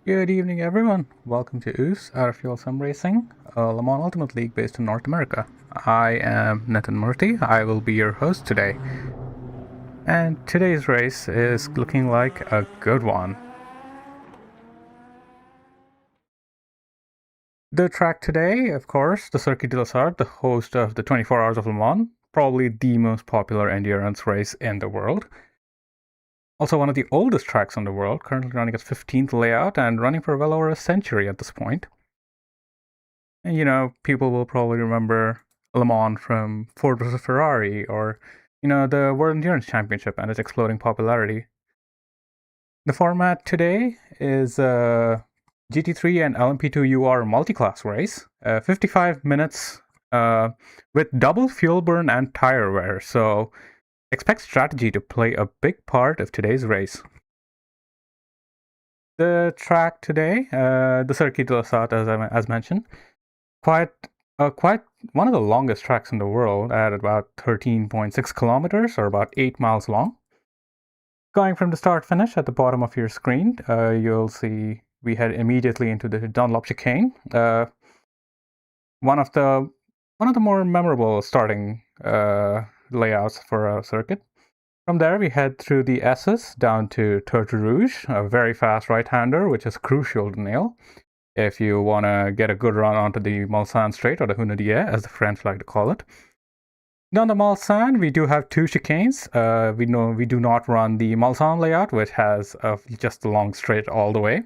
Good evening, everyone. Welcome to OOFS, Out of Fuel Simracing, a Le Mans Ultimate League based in North America. I am Nitin Murthy. I will be your host today. And today's race is looking like a good one. The track today, of course, the Circuit de la Sarthe, the host of the 24 Hours of Le Mans, probably the most popular endurance race in the world. Also one of the oldest tracks in the world, currently running its 15th layout and running for well over a century at this point. And, people will probably remember Le Mans from Ford versus Ferrari or, the World Endurance Championship and its exploding popularity. The format today is a GT3 and LMP2UR multi-class race, 55 minutes with double fuel burn and tire wear. So expect strategy to play a big part of today's race. The track today, the Circuit de la Sarthe, as mentioned, quite one of the longest tracks in the world at about 13.6 kilometers or about 8 miles long. Going from the start finish at the bottom of your screen, you'll see we head immediately into the Dunlop chicane. One of the more memorable starting layouts for a circuit. From there, we head through the S's down to Tour Rouge, a very fast right-hander, which is crucial to nail if you want to get a good run onto the Mulsanne straight, or the Hunaudière, as the French like to call it. Down the Mulsanne, we do have two chicanes. We do not run the Mulsanne layout, which has just a long straight all the way.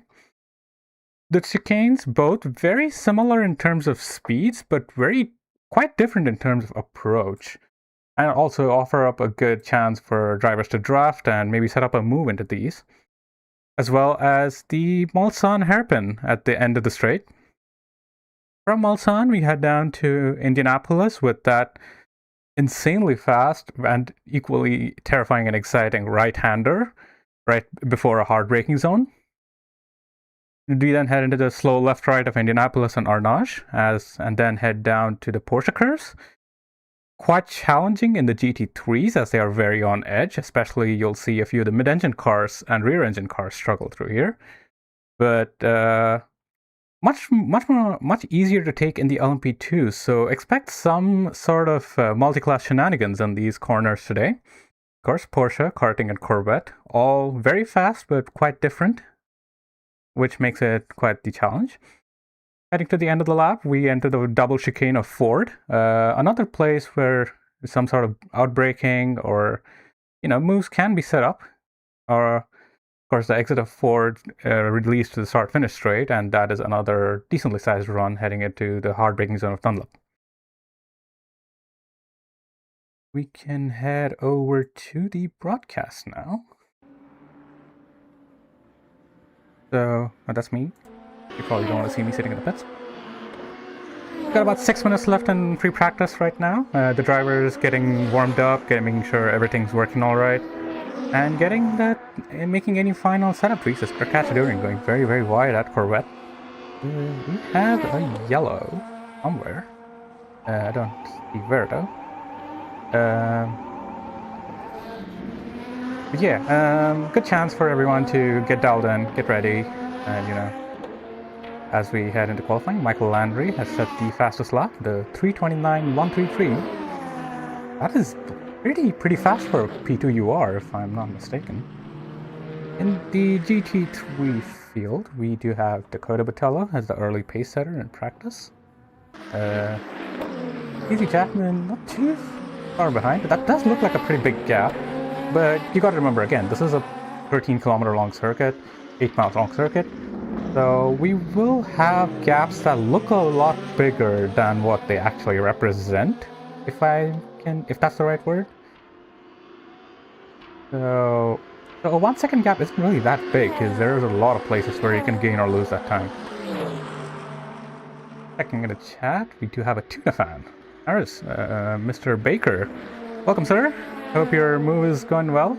The chicanes, both very similar in terms of speeds, but quite different in terms of approach, and also offer up a good chance for drivers to draft and maybe set up a move into these, as well as the Mulsanne hairpin at the end of the straight. From Mulsanne, we head down to Indianapolis with that insanely fast and equally terrifying and exciting right-hander right before a hard braking zone. We then head into the slow left-right of Indianapolis and Arnage, and then head down to the Porsche curves. Quite challenging in the GT3s as they are very on edge, especially you'll see a few of the mid-engine cars and rear-engine cars struggle through here. But much easier to take in the LMP2, so expect some sort of multi-class shenanigans on these corners today. Of course, Porsche, karting, and Corvette, all very fast but quite different, which makes it quite the challenge. Heading to the end of the lap, we enter the double chicane of Ford, another place where some sort of outbraking or moves can be set up. Or, of course, the exit of Ford leads to the start-finish straight, and that is another decently sized run heading into the hard braking zone of Dunlop. We can head over to the broadcast now. So, that's me. You probably don't want to see me sitting in the pits. Got about 6 minutes left in free practice right now. The driver is getting warmed up, making sure everything's working all right, and making any final setup tweaks. Is Cacciadoring going very, very wide at Corvette. We have a yellow somewhere. I don't see where though. But yeah, good chance for everyone to get dialed in, get ready, and as we head into qualifying, Michael Landry has set the fastest lap, the 3:29.133. That is pretty fast for P2UR, if I'm not mistaken. In the GT3 field, we do have Dakota Botello as the early pace setter in practice. Easy Jackman not too far behind, but that does look like a pretty big gap. But you got to remember, again, this is a 13-kilometer long circuit, 8 miles long circuit. So we will have gaps that look a lot bigger than what they actually represent, if that's the right word. So a 1 second gap isn't really that big, because there's a lot of places where you can gain or lose that time. Checking in the chat, we do have a tuna fan. There's Mr. Baker. Welcome, sir. Hope your move is going well.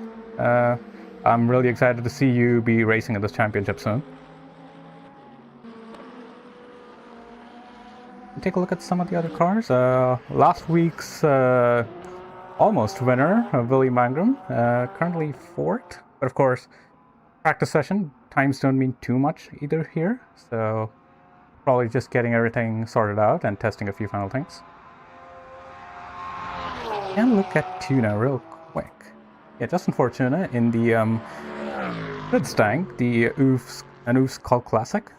I'm really excited to see you be racing at this championship soon. Take a look at some of the other cars. Last week's almost winner, Willie Mangrum, currently fourth. But of course, practice session, times don't mean too much either here, so probably just getting everything sorted out and testing a few final things. And look at Tuna real quick. Yeah, Justin Fortuna in the Red Stank, the OOFS Cult Classic.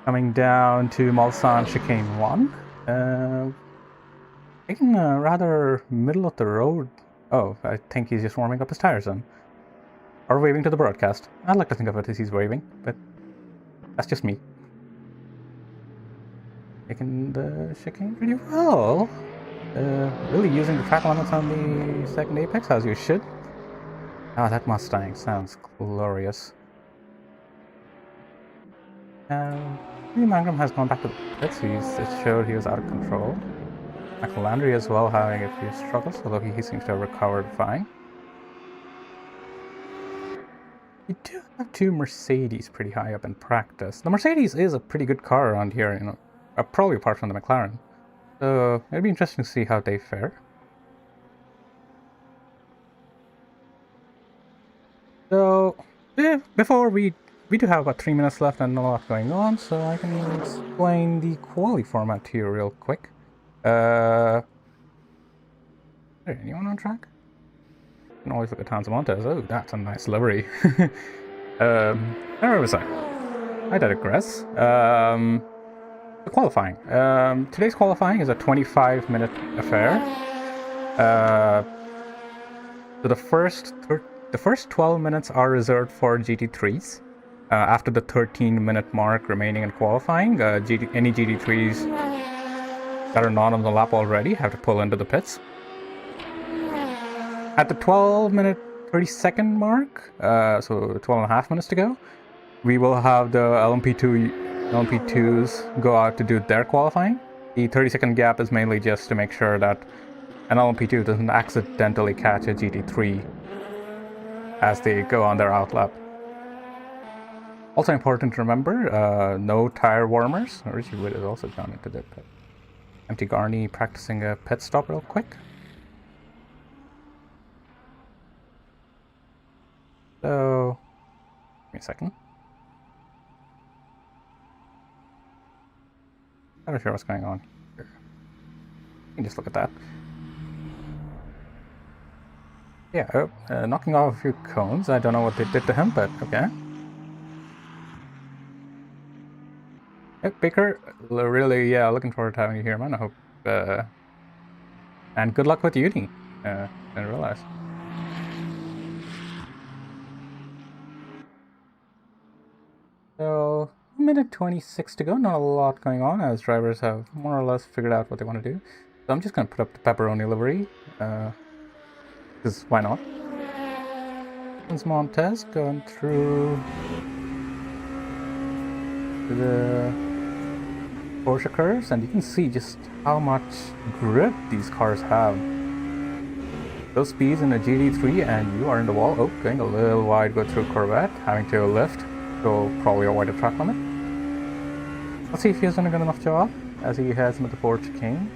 Coming down to Mulsanne Chicane 1. Taking a rather middle of the road. Oh, I think he's just warming up his tires then. Or waving to the broadcast. I'd like to think of it as he's waving, but that's just me. Taking the chicane pretty well. Really using the track limits on the second apex as you should. Ah, that Mustang sounds glorious. Mangrum has gone back to the pits. It showed he was out of control. Michael Landry as well having a few struggles, although he seems to have recovered fine. We do have two Mercedes pretty high up in practice. The Mercedes is a pretty good car around here, you know, probably apart from the McLaren. So it'd be interesting to see how they fare. So before we do have about 3 minutes left and a lot going on, so I can explain the quali format to you real quick. Is there anyone on track? You can always look at Hans Montes. Oh, that's a nice livery. Where was I? I digress. The qualifying. Today's qualifying is a 25-minute affair. So the first 12 minutes are reserved for GT3s. After the 13-minute mark remaining in qualifying, any GT3s that are not on the lap already have to pull into the pits. At the 12-minute 30-second mark, so 12 and a half minutes to go, we will have the LMP2s go out to do their qualifying. The 30-second gap is mainly just to make sure that an LMP2 doesn't accidentally catch a GT3 as they go on their outlap. Also important to remember, no tire warmers. Richie Wood has also gone into the pit. Empty Garney practicing a pit stop real quick. So, give me a second. I'm not sure what's going on here. You can just look at that. Yeah, knocking off a few cones. I don't know what they did to him, but okay. Hey, Baker, really, yeah, looking forward to having you here, man. I hope, and good luck with uni. I didn't realize. So, minute 26 to go. Not a lot going on as drivers have more or less figured out what they want to do. So I'm just going to put up the pepperoni livery. Because why not? Hans Montes going through the Porsche curves, and you can see just how much grip these cars have. Those speeds in a GT3 and you are in the wall. Oh, going a little wide, go through Corvette, having to lift, so probably avoid the track limit. Let's see if he has done a good enough job as he heads into the Ford chicane.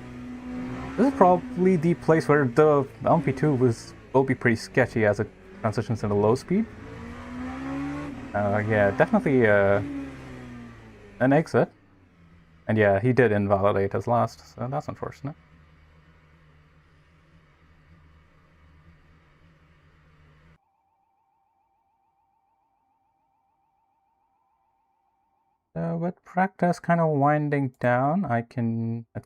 This is probably the place where the LMP2 will be pretty sketchy as it transitions into low speed. Yeah, definitely an exit. And yeah, he did invalidate his last, so that's unfortunate. With practice kind of winding down, I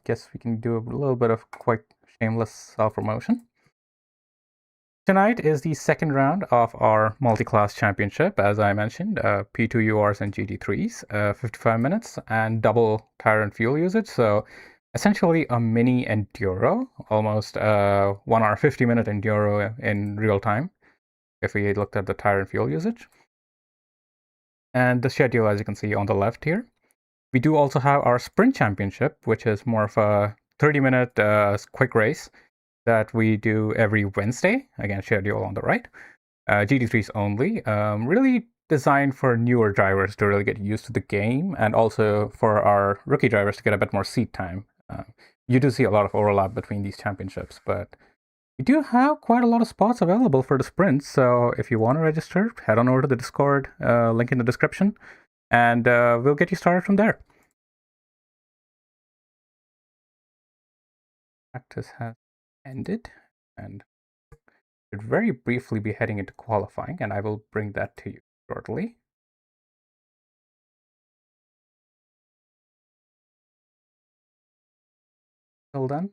guess we can do a little bit of quite shameless self-promotion. Tonight is the second round of our multi-class championship, as I mentioned, P2 URs and GT3s, 55 minutes and double tire and fuel usage. So essentially a mini enduro, almost 1 hour 50-minute enduro in real time, if we looked at the tire and fuel usage. And the schedule, as you can see on the left here. We do also have our sprint championship, which is more of a 30-minute quick race that we do every Wednesday. Again, schedule on the right. GT3s only. Really designed for newer drivers to really get used to the game, and also for our rookie drivers to get a bit more seat time. You do see a lot of overlap between these championships, but We do have quite a lot of spots available for the sprints, so if you want to register, head on over to the Discord, link in the description, and we'll get you started from there. Practice has ended, and should very briefly be heading into qualifying, and I will bring that to you shortly. Well done.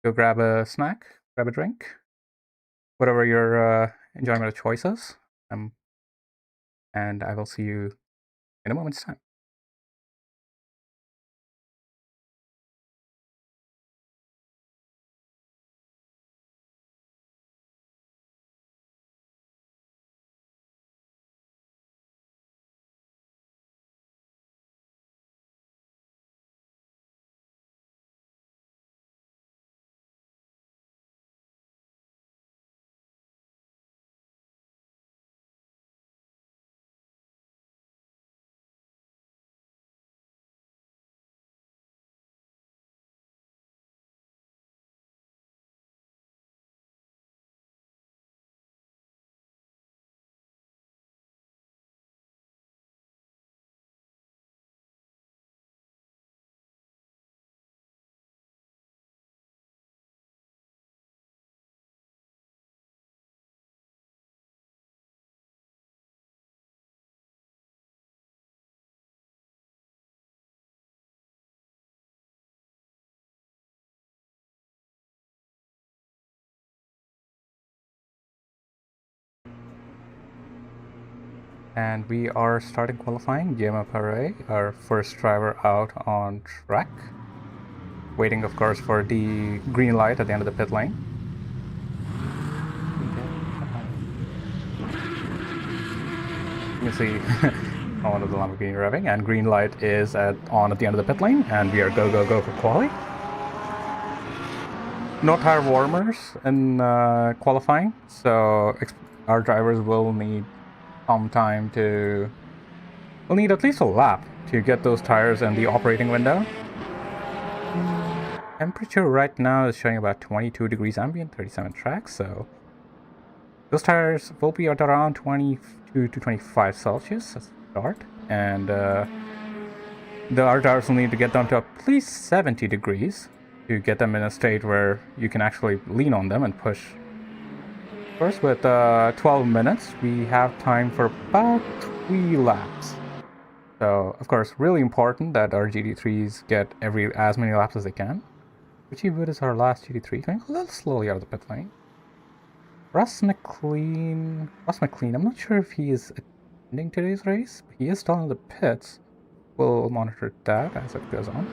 Go grab a snack, grab a drink, whatever your enjoyment of choices. And I will see you in a moment's time. And we are starting qualifying. Guillermo Paré, our first driver out on track. Waiting, of course, for the green light at the end of the pit lane. You can see one of the Lamborghini revving, and green light is on at the end of the pit lane, and we are go for quali. No tire warmers in qualifying, so our drivers will need some time to... We'll need at least a lap to get those tires in the operating window. Temperature right now is showing about 22 degrees ambient, 37 tracks, so those tires will be at around 22 to 25 Celsius at start, and our tires will need to get down to at least 70 degrees to get them in a state where you can actually lean on them and push. First, with 12 minutes, we have time for about 3 laps. So, of course, really important that our GT3s get as many laps as they can. Richie Wood is our last GT3, going a little slowly out of the pit lane. Russ McLean, I'm not sure if he is attending today's race, but he is still in the pits. We'll monitor that as it goes on.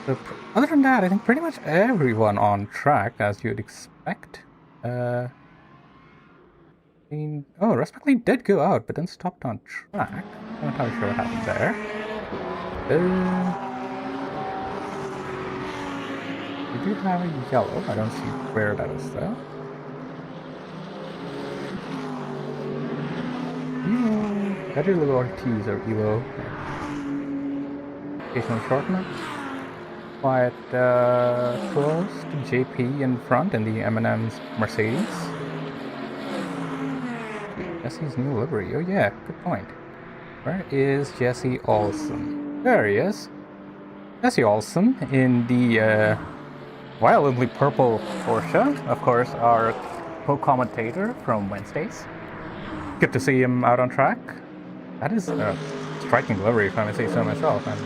So, other than that, I think pretty much everyone on track, as you'd expect. Russ McLean did go out, but then stopped on track. I'm not entirely sure what happened there. We do have a yellow. I don't see where that is though. Better little Ortiz or Elo. Occasional shortness. Quite close to JP in front in the M&M's Mercedes. Jesse's new livery. Oh yeah, good point. Where is Jesse Olsen? There he is. Jesse Olsen in the violently purple Porsche. Of course, our co-commentator from Wednesdays. Good to see him out on track. That is a striking livery, if I may say so myself. And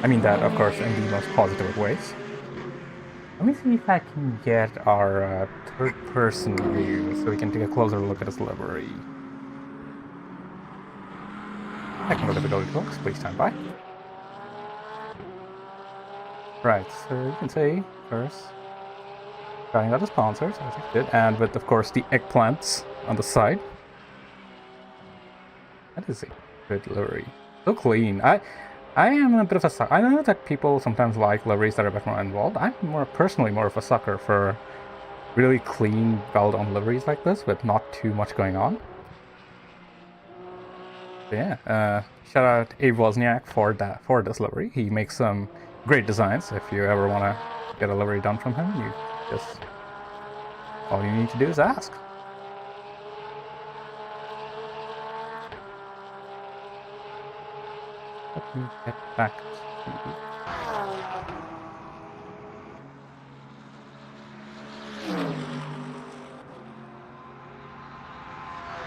I mean that, of course, in the most positive of ways. Let me see if I can get our third-person view so we can take a closer look at his livery. Technical difficulty folks, please stand by. Right, so you can see, first, shouting out the sponsors, as I did, and with, of course, the eggplants on the side. That is a good livery. So clean. I am a bit of a sucker. I know that people sometimes like liveries that are a bit more involved. I'm personally more of a sucker for really clean, well-done liveries like this with not too much going on. So yeah, shout out Abe Wozniak for this livery. He makes some great designs if you ever want to get a livery done from him, you just, all you need to do is ask. Let me get back to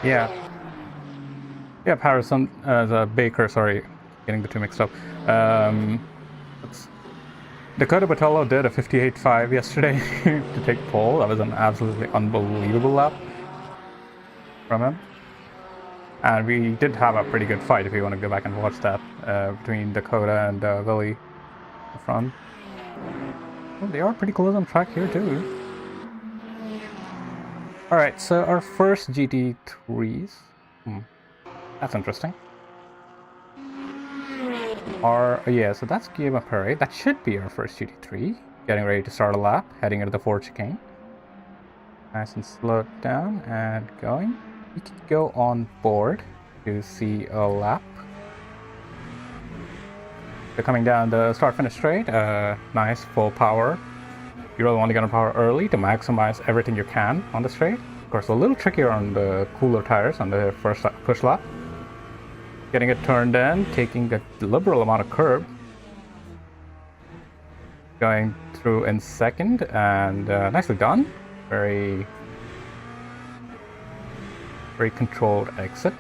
yeah. Yeah, Harrison, the Baker, sorry, getting the two mixed up. Dakota Botello did a 58.5 yesterday to take pole. That was an absolutely unbelievable lap from him. And we did have a pretty good fight, if you want to go back and watch that, between Dakota and Willie in front. Well, they are pretty close on track here too. Alright, so our first GT3s. That's interesting. Yeah, so that's Guillermo Perez. That should be our first GT3. Getting ready to start a lap, heading into the Ford chicane. Nice and slowed down and going. We can go on board to see a lap. So coming down the start-finish straight, nice full power. You really want to get on power early to maximize everything you can on the straight. Of course, a little trickier on the cooler tires on the first push lap. Getting it turned in, taking a liberal amount of curb. Going through in second, and nicely done. Very controlled exit.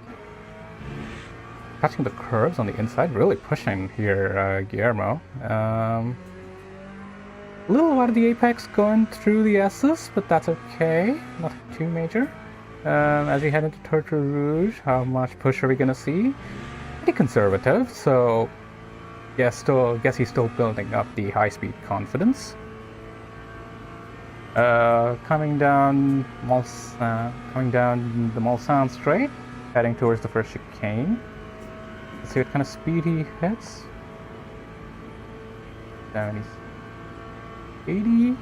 Touching the curves on the inside, really pushing here, Guillermo. A little out of the apex going through the S's, but that's okay. Nothing too major. As we head into Tortue Rouge, how much push are we gonna see? Pretty conservative, so guess he's still building up the high-speed confidence. Coming down the Mulsanne straight, heading towards the first chicane. Let's see what kind of speed he hits. 70, 80.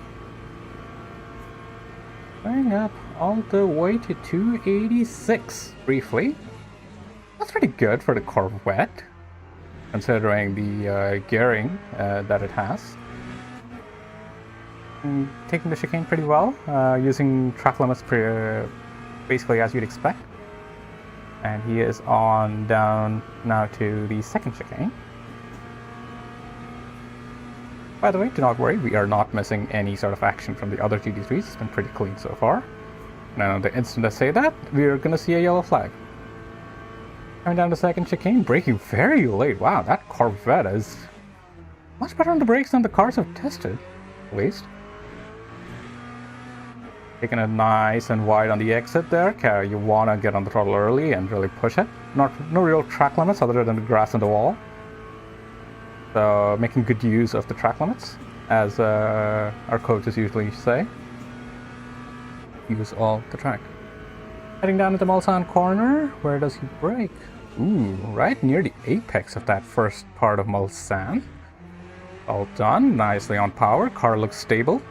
Going up all the way to 286 briefly. That's pretty good for the Corvette, considering the gearing that it has. Taking the chicane pretty well, using track limits basically as you'd expect. And he is on down now to the second chicane. By the way, do not worry, we are not missing any sort of action from the other GT3s. It's been pretty clean so far. Now, the instant I say that, we're going to see a yellow flag. Coming down the second chicane, braking very late. Wow, that Corvette is much better on the brakes than the cars have tested, at least. Taking it nice and wide on the exit there. Okay, you want to get on the throttle early and really push it. No real track limits other than the grass and the wall. So making good use of the track limits, as our coaches usually say. Use all the track. Heading down to the Mulsanne corner, where does he brake? Ooh, right near the apex of that first part of Mulsanne. All done, nicely on power, car looks stable.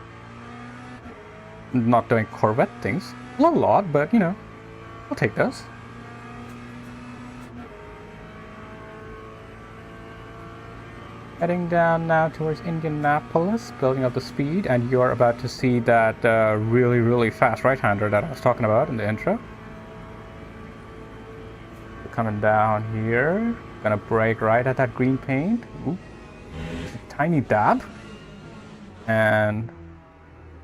Not doing Corvette things. A little odd, but you know, we'll take those. Heading down now towards Indianapolis, building up the speed, and you are about to see that really fast right-hander that I was talking about in the intro. Coming down here, gonna brake right at that green paint. Ooh, just a tiny dab, and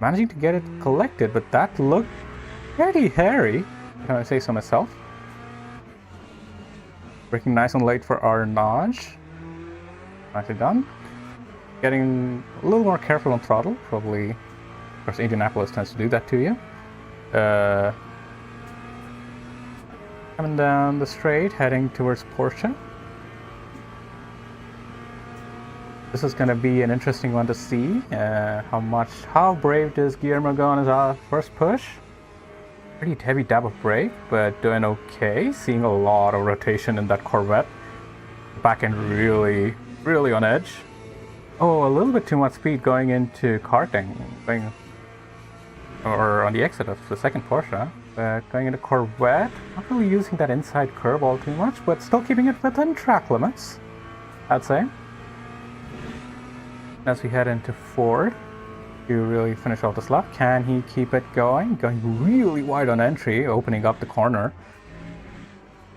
managing to get it collected, but that looked pretty hairy, if I say so myself. Braking nice and late for Arnage. Nicely done. Getting a little more careful on throttle, probably. Of course, Indianapolis tends to do that to you. Coming down the straight, heading towards Porsche. This is going to be an interesting one to see. How brave does Guillermo go on his first push? Pretty heavy dab of brake, but doing okay. Seeing a lot of rotation in that Corvette. Back end really on edge. Oh, a little bit too much speed going into karting. Or on the exit of the second Porsche. Going into Corvette, not really using that inside curve all too much, but still keeping it within track limits, I'd say. As we head into Ford, to really finish off this lap. Can he keep it going? Going really wide on entry, opening up the corner.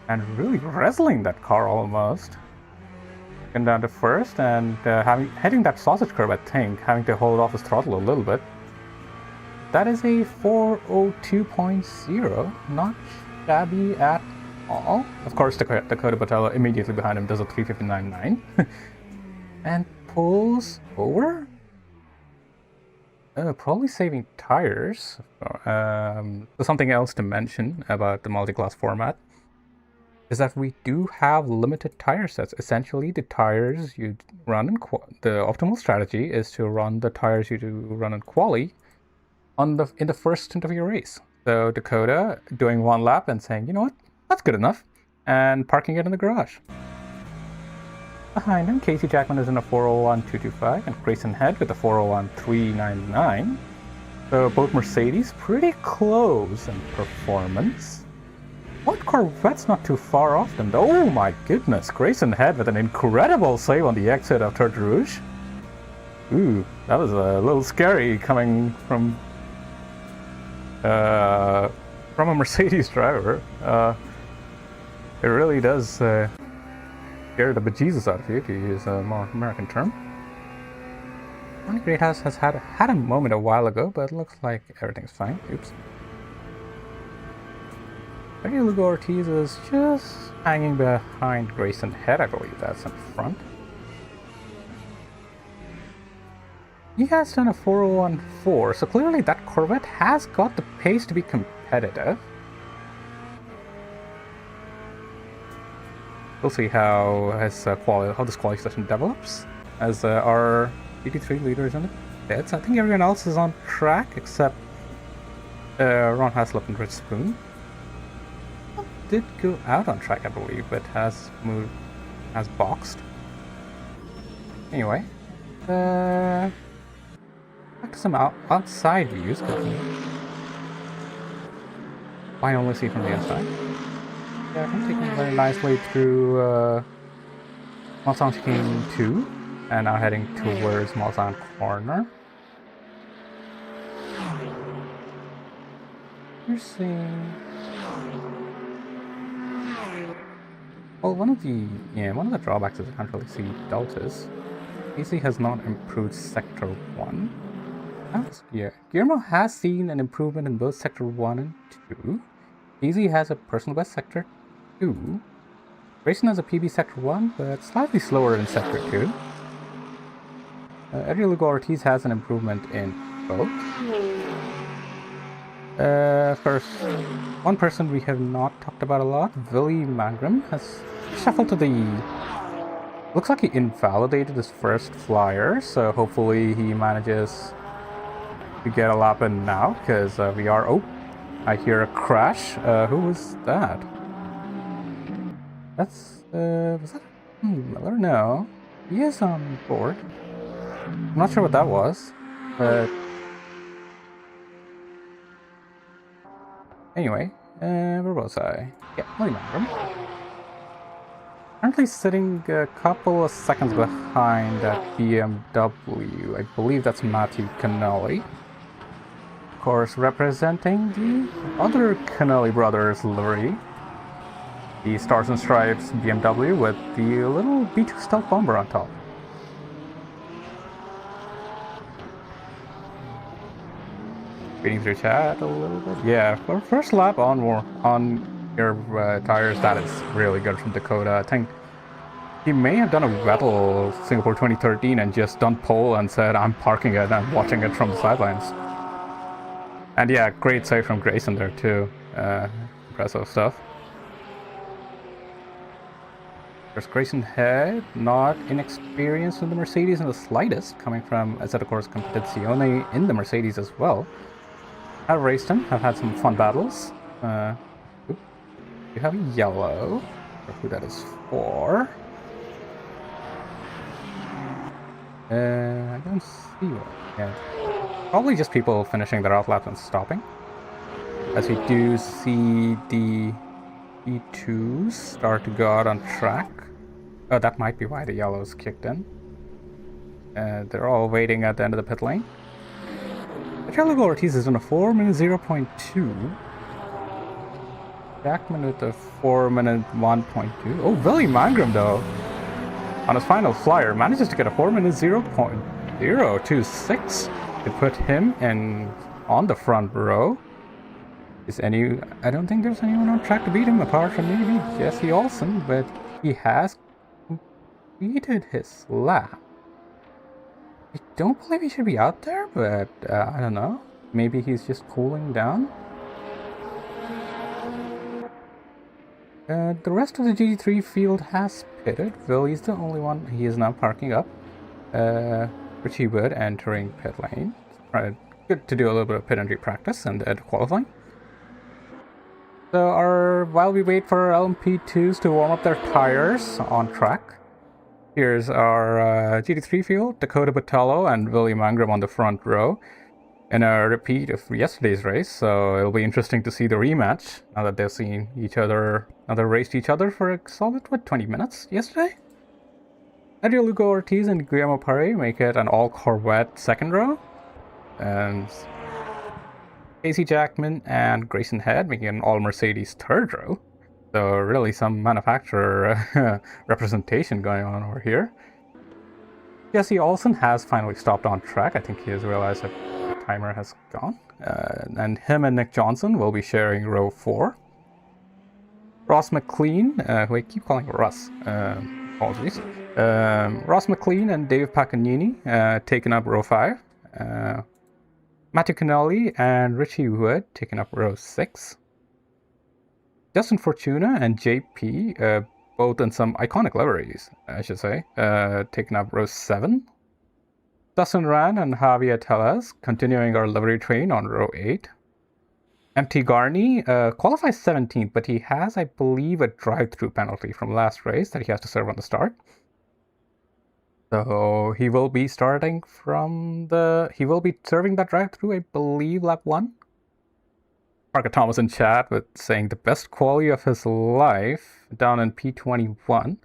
And really wrestling that car almost. Getting down to first and heading that sausage curve, I think, having to hold off his throttle a little bit. That is a 402.0, not shabby at all. Of course, Dakota Botello immediately behind him does a 359.9 and pulls over. Probably saving tires. Something else to mention about the multi-class format is that we do have limited tire sets. Essentially, the tires you run in the optimal strategy is to run the tires you do run in quali in the first stint of your race. So Dakota doing one lap and saying, you know what, that's good enough, and parking it in the garage. Behind him, Casey Jackman is in a 401.225 and Grayson Head with a 401.399. So both Mercedes pretty close in performance. What Corvette's not too far off them though. Oh my goodness, Grayson Head with an incredible save on the exit of Turd Rouge. Ooh, that was a little scary coming from a Mercedes driver. It really does scare the bejesus out of you, to use a more American term. Ronnie Greathouse has had a moment a while ago, but it looks like everything's fine. Oops. Lugo Ortiz is just hanging behind Grayson Head, I believe that's in front. He has done a 401.4, so clearly that Corvette has got the pace to be competitive. We'll see how this quality session develops as our GT3 leader is in the pits. I think everyone else is on track except Ron Haslip and Rich Spoon. Did go out on track, I believe, but has boxed. Anyway, back to some outside views. I only see from the inside. Yeah, I'm taking a very nice way through Mulsanne Chicane 2, and now heading towards Mulsanne Corner. You're seeing. Well, one of the drawbacks is I can't really see deltas. AC has not improved Sector 1. Yeah, Guillermo has seen an improvement in both Sector 1 and 2. Easy has a personal best Sector 2. Grayson has a PB Sector 1, but slightly slower in Sector 2. Edry Lugo Ortiz has an improvement in both. First, one person we have not talked about a lot, Willie Mangrum, has shuffled to the... Looks like he invalidated his first flyer, so hopefully he manages to get a lap in now, because we are... Oh, I hear a crash. Who was that? That's... was that Miller? No. He is on board. I'm not sure what that was, but... Anyway, where was I? Yeah, Willie Mangrum. Currently sitting a couple of seconds behind that BMW. I believe that's Matthew Canelli. Of course, representing the other Canelli Brothers livery. The Stars and Stripes BMW with the little B2 stealth bomber on top. Reading through chat a little bit. Yeah, for first lap on your tires, that is really good from Dakota. I think he may have done a Vettel Singapore 2013 and just done pole and said, I'm parking it and watching it from the sidelines. And yeah, great save from Grayson there too. Impressive stuff. There's Grayson Head, not inexperienced in the Mercedes in the slightest, coming from, as of course, Competizione in the Mercedes as well. I've raced him, I've had some fun battles. You have a yellow, or who that is for. I don't see one yet. Probably just people finishing their outlaps and stopping. As we do see the E2s start to go out on track. Oh, that might be why the yellows kicked in. They're all waiting at the end of the pit lane. Charlie Ortiz is on a 4 minute 0.2. Jackman with a 4 minute 1.2. Oh, Willie Mangrum though, on his final flyer, manages to get a 4 minute 0.026 to put him in on the front row. I don't think there's anyone on track to beat him apart from maybe Jesse Olsen, but he has completed his lap. I don't believe he should be out there, but I don't know. Maybe he's just cooling down. The rest of the GT3 field has pitted. Willie's the only one. He is now parking up. Richie Wood entering pit lane. Good to do a little bit of pit entry practice and qualifying. So while we wait for our LMP2s to warm up their tires on track, here's our GT3 field, Dakota Botello and Willie Mangrum on the front row in a repeat of yesterday's race. So it'll be interesting to see the rematch now that they've seen each other, raced each other for a solid, 20 minutes yesterday? Adriel Lugo Ortiz and Guillermo Paré make it an all-Corvette second row. And Casey Jackman and Grayson Head making an all-Mercedes third row. So really some manufacturer representation going on over here. Jesse Olsen has finally stopped on track. I think he has realized that the timer has gone. And him and Nick Johnson will be sharing row 4. Ross McLean, who I keep calling Russ, apologies. Ross McLean and Dave Pacanini taking up row 5. Matthew Canelli and Richie Wood taking up row 6. Justin Fortuna and JP, both in some iconic liveries, I should say, taking up row 7. Dustin Rand and Javier Tellez continuing our livery train on row 8. MT Garney qualifies 17th, but he has, I believe, a drive-through penalty from last race that he has to serve on the start. So he will be starting he will be serving that drive-through, I believe, lap 1. Parker Thomas in chat with saying the best quality of his life down in P21.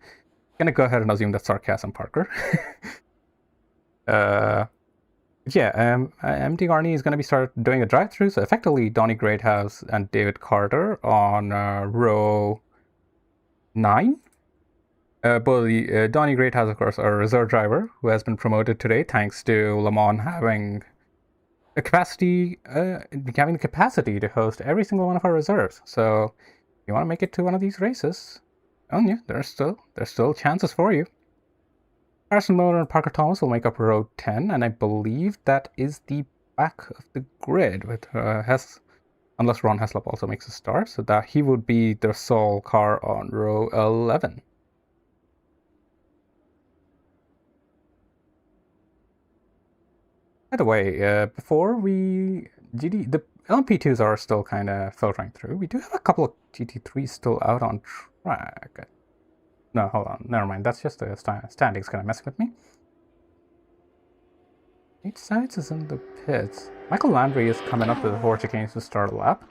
Gonna go ahead and assume that's sarcasm, Parker. MT Garney is gonna be doing a drive-through, so effectively Donnie Greathouse and David Carter on row 9. Donnie Greathouse, of course, our reserve driver, who has been promoted today thanks to Le Mans having the capacity to host every single one of our reserves. So, if you want to make it to one of these races, there's still chances for you. Carson Miller and Parker Thomas will make up row 10, and I believe that is the back of the grid with Hess, unless Ron Heslop also makes a start, so that he would be the sole car on row 11. By the way, the LMP2s are still kind of filtering through. We do have a couple of GT3s still out on track. No, hold on, never mind. That's just the standings kind of messing with me. Eight Sides is in the pits. Michael Landry is coming up with the 4 chicanes to start a lap.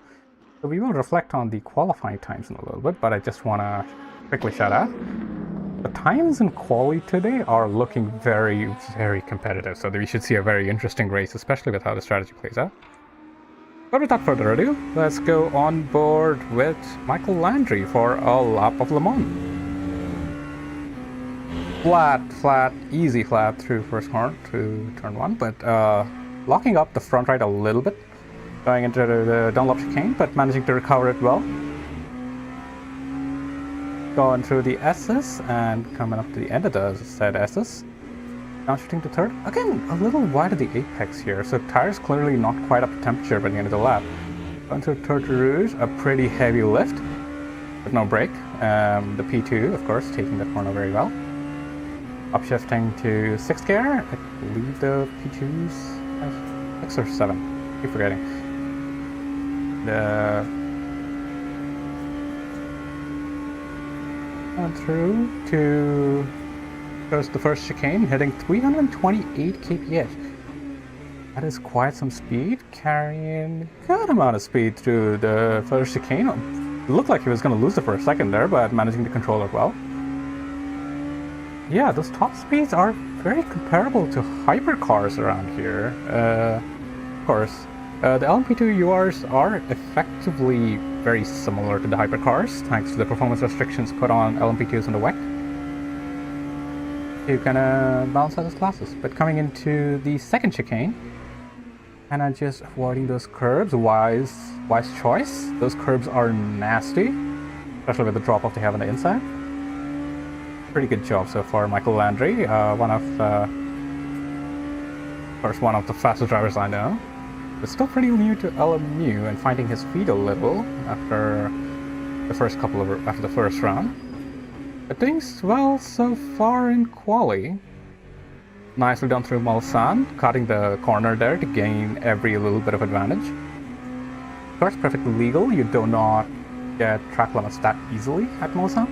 So we will reflect on the qualifying times in a little bit, but I just want to quickly shout out. The times in quali today are looking very, very competitive, so we should see a very interesting race, especially with how the strategy plays out. But without further ado, let's go on board with Michael Landry for a lap of Le Mans. Flat, easy flat through first corner to turn 1, but locking up the front right a little bit, going into the Dunlop chicane, but managing to recover it well. Going through the S's and coming up to the end of the said S's. Downshifting to third. Again, a little wide of the apex here, so tires clearly not quite up to temperature by the end of the lap. Going through Turtle Rouge, a pretty heavy lift, but no brake. The P2, of course, taking the corner very well. Upshifting to 6th gear. I believe the P2s have 6 or 7. I keep forgetting. Through to goes the first chicane, hitting 328 kph. That is quite some speed, carrying a good amount of speed through the first chicane. It looked like he was going to lose it for a second there, but managing to control it well. Yeah, those top speeds are very comparable to hypercars around here. Of course, the LMP2 URs are effectively very similar to the hypercars, thanks to the performance restrictions put on LMP2s in the WEC. You kind of balance out those classes. But coming into the second chicane, and I'm just avoiding those curbs. Wise choice. Those curbs are nasty, especially with the drop off they have on the inside. Pretty good job so far, Michael Landry. One of the fastest drivers I know. But still pretty new to LMU and finding his feet a little after the first round. But doing well so far in quali. Nicely done through Mulsanne, cutting the corner there to gain every little bit of advantage. Of course, perfectly legal. You do not get track limits that easily at Mulsanne.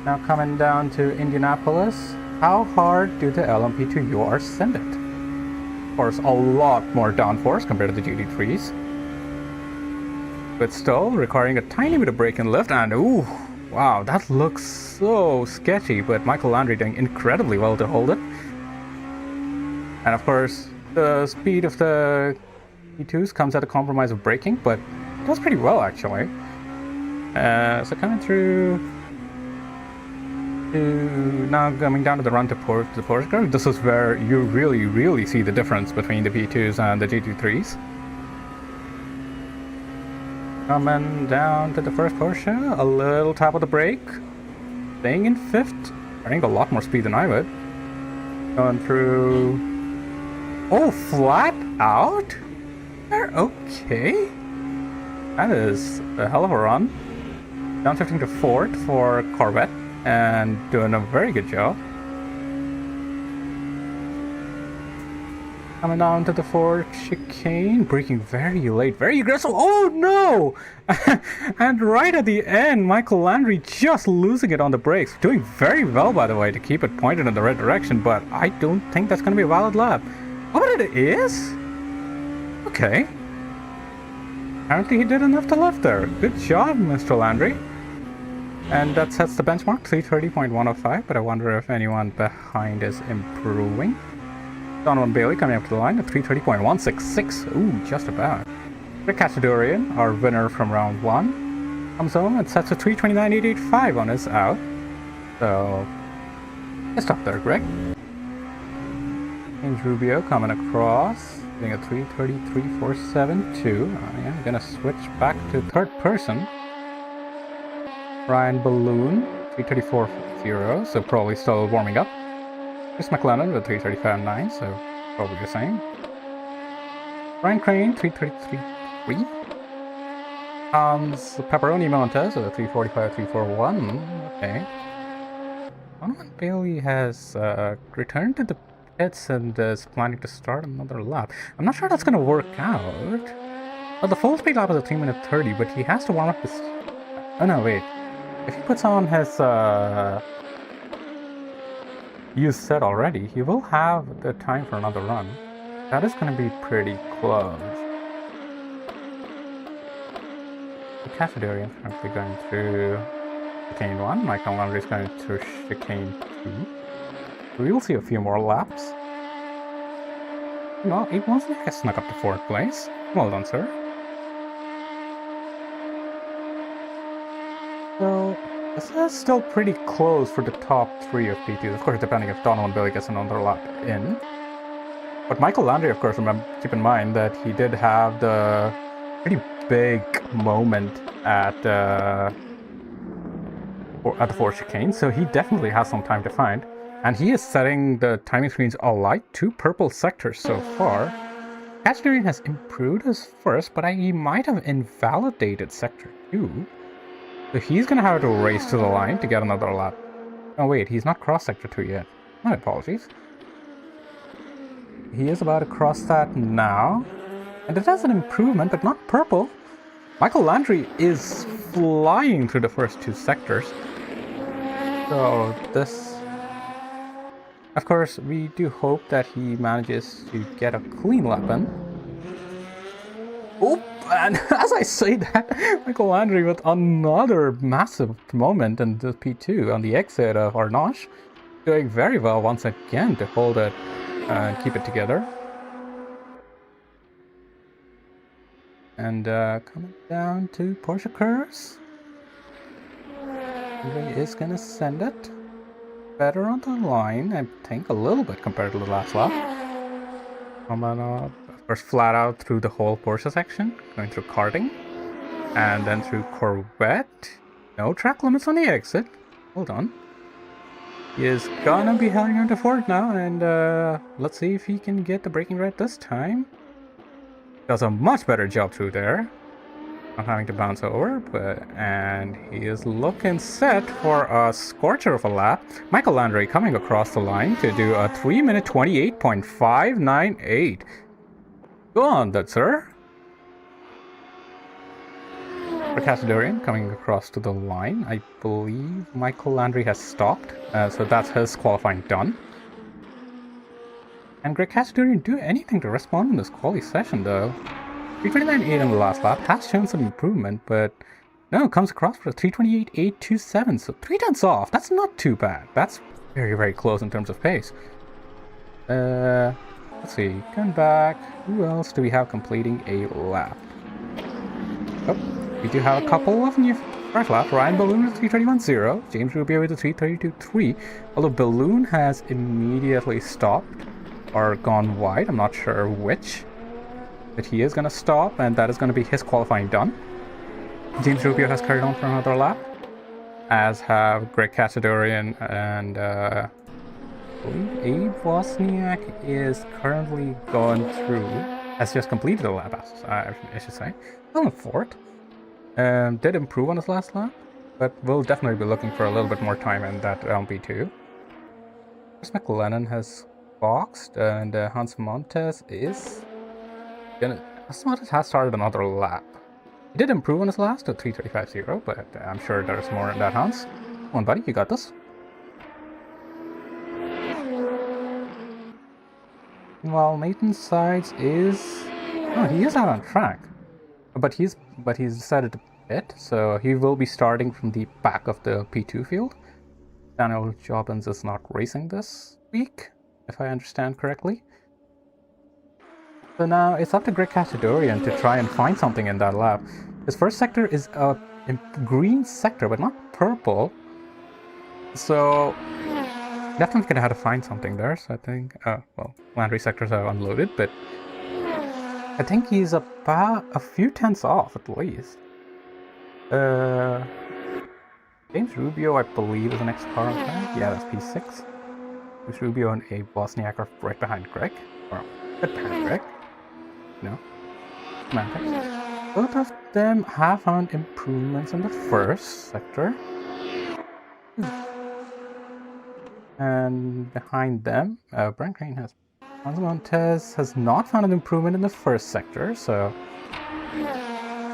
Now coming down to Indianapolis, how hard do the LMP2 URs send it? Of course, a lot more downforce compared to the GT3s. But still, requiring a tiny bit of brake and lift, and ooh, wow, that looks so sketchy, but Michael Landry doing incredibly well to hold it. And of course, the speed of the E2s comes at a compromise of braking, but it does pretty well actually. So coming through to now coming down to the run to Porsche, this is where you really see the difference between the P2s and the GT3s. Coming down to the first Porsche, a little tap of the brake, staying in fifth, earning a lot more speed than I would. Going through, oh, flat out? They're okay. That is a hell of a run. Down 15 to fourth for Corvette, and doing a very good job. Coming down to the fourth chicane, braking very late, very aggressive. Oh no! And right at the end, Michael Landry just losing it on the brakes. Doing very well, by the way, to keep it pointed in the right direction, but I don't think that's going to be a valid lap. Oh, but it is? Okay. Apparently he did enough to lift there. Good job, Mr. Landry. And that sets the benchmark, 330.105, but I wonder if anyone behind is improving. Donovan Bailey coming up to the line at 330.166. Ooh, just about. Rick Cachadorian, our winner from round 1, comes home and sets a 329.885 on his out. So, let's stop there, Greg. James Rubio coming across, getting a 333.472. I am gonna switch back to third person. Ryan Balloon, 334.0, so probably still warming up. Chris McLennan with 335.9, so probably the same. Ryan Crane, 333.3. Hans Pepperoni Montes with 345.341. Okay. Donovan Bailey has returned to the pits and is planning to start another lap. I'm not sure that's going to work out. Well, the full speed lap is a 3-minute 30, but he has to warm up his... Oh no, wait. If he puts on his used set already, he will have the time for another run. That is going to be pretty close. The Cachadorian is currently going through chicane 1. Michael Landry is going through chicane 2. We will see a few more laps. Well, it was like I snuck up to 4th place. Well done, sir. So, this is still pretty close for the top 3 of P2s, of course, depending if Donovan Bailey gets another lap in. But Michael Landry, of course, keep in mind that he did have the pretty big moment at the 4th chicane, so he definitely has some time to find. And he is setting the timing screens alight to purple sectors so far. Cachadorian has improved his first, but he might have invalidated sector 2. So he's going to have to race to the line to get another lap. Oh wait, he's not crossed sector 2 yet. My apologies. He is about to cross that now. And it has an improvement, but not purple. Michael Landry is flying through the first 2 sectors. So this... Of course, we do hope that he manages to get a clean lap in. Oop! And as I say that, Michael Landry with another massive moment in the P2 on the exit of Arnache, doing very well once again to hold it and keep it together. And coming down to Porsche curves. He is going to send it better on the line, I think, a little bit compared to the last lap. Of course, flat out through the whole Porsche section, going through karting, and then through Corvette. No track limits on the exit. Hold on. He is gonna be heading into Ford now, and let's see if he can get the braking right this time. Does a much better job through there. Not having to bounce over, and he is looking set for a scorcher of a lap. Michael Landry coming across the line to do a 3-minute 28.598. Go on, that sir. For Casadorian coming across to the line, I believe Michael Landry has stopped, so that's his qualifying done. And Greg Casadorian didn't do anything to respond in this quali session though. 329.8 in the last lap has shown some improvement, but no, comes across for a 328.827, so 3 tenths off. That's not too bad. That's very, very close in terms of pace. Let's see, come back. Who else do we have completing a lap? Oh, we do have a couple of new first lap. Ryan Balloon with 331.0, James Rubio with a 332.3, although Balloon has immediately stopped or gone wide. I'm not sure which. But he is going to stop, and that is going to be his qualifying done. James Rubio has carried on for another lap, as have Greg Casadorian, and I believe Abe Wozniak is currently going through, has just completed a lap, I should say. Still in fourth. Did improve on his last lap, but we'll definitely be looking for a little bit more time in that LMP2. Chris McLennan has boxed, and Hans Montes is... Montes has started another lap. He did improve on his last to 335.0, but I'm sure there's more in that, Hans. Come on, buddy, you got this. While Nathan Sides is... Oh, he is out on track. But he's decided to pit, so he will be starting from the back of the P2 field. Daniel Jobbins is not racing this week, if I understand correctly. So now it's up to Greg Casadorian to try and find something in that lap. His first sector is a green sector, but not purple. So definitely gonna have to find something there. So I think, well, Landry sectors are unloaded, but I think he's about a few tenths off at least. James Rubio, I believe, is the next car on track. Yeah, that's P6. James Rubio and Abe Wozniak are right behind Greg, or right behind Greg. No. Both of them have found improvements in the first sector. And behind them, Brent Crane has... Hans Montes has not found an improvement in the first sector, so...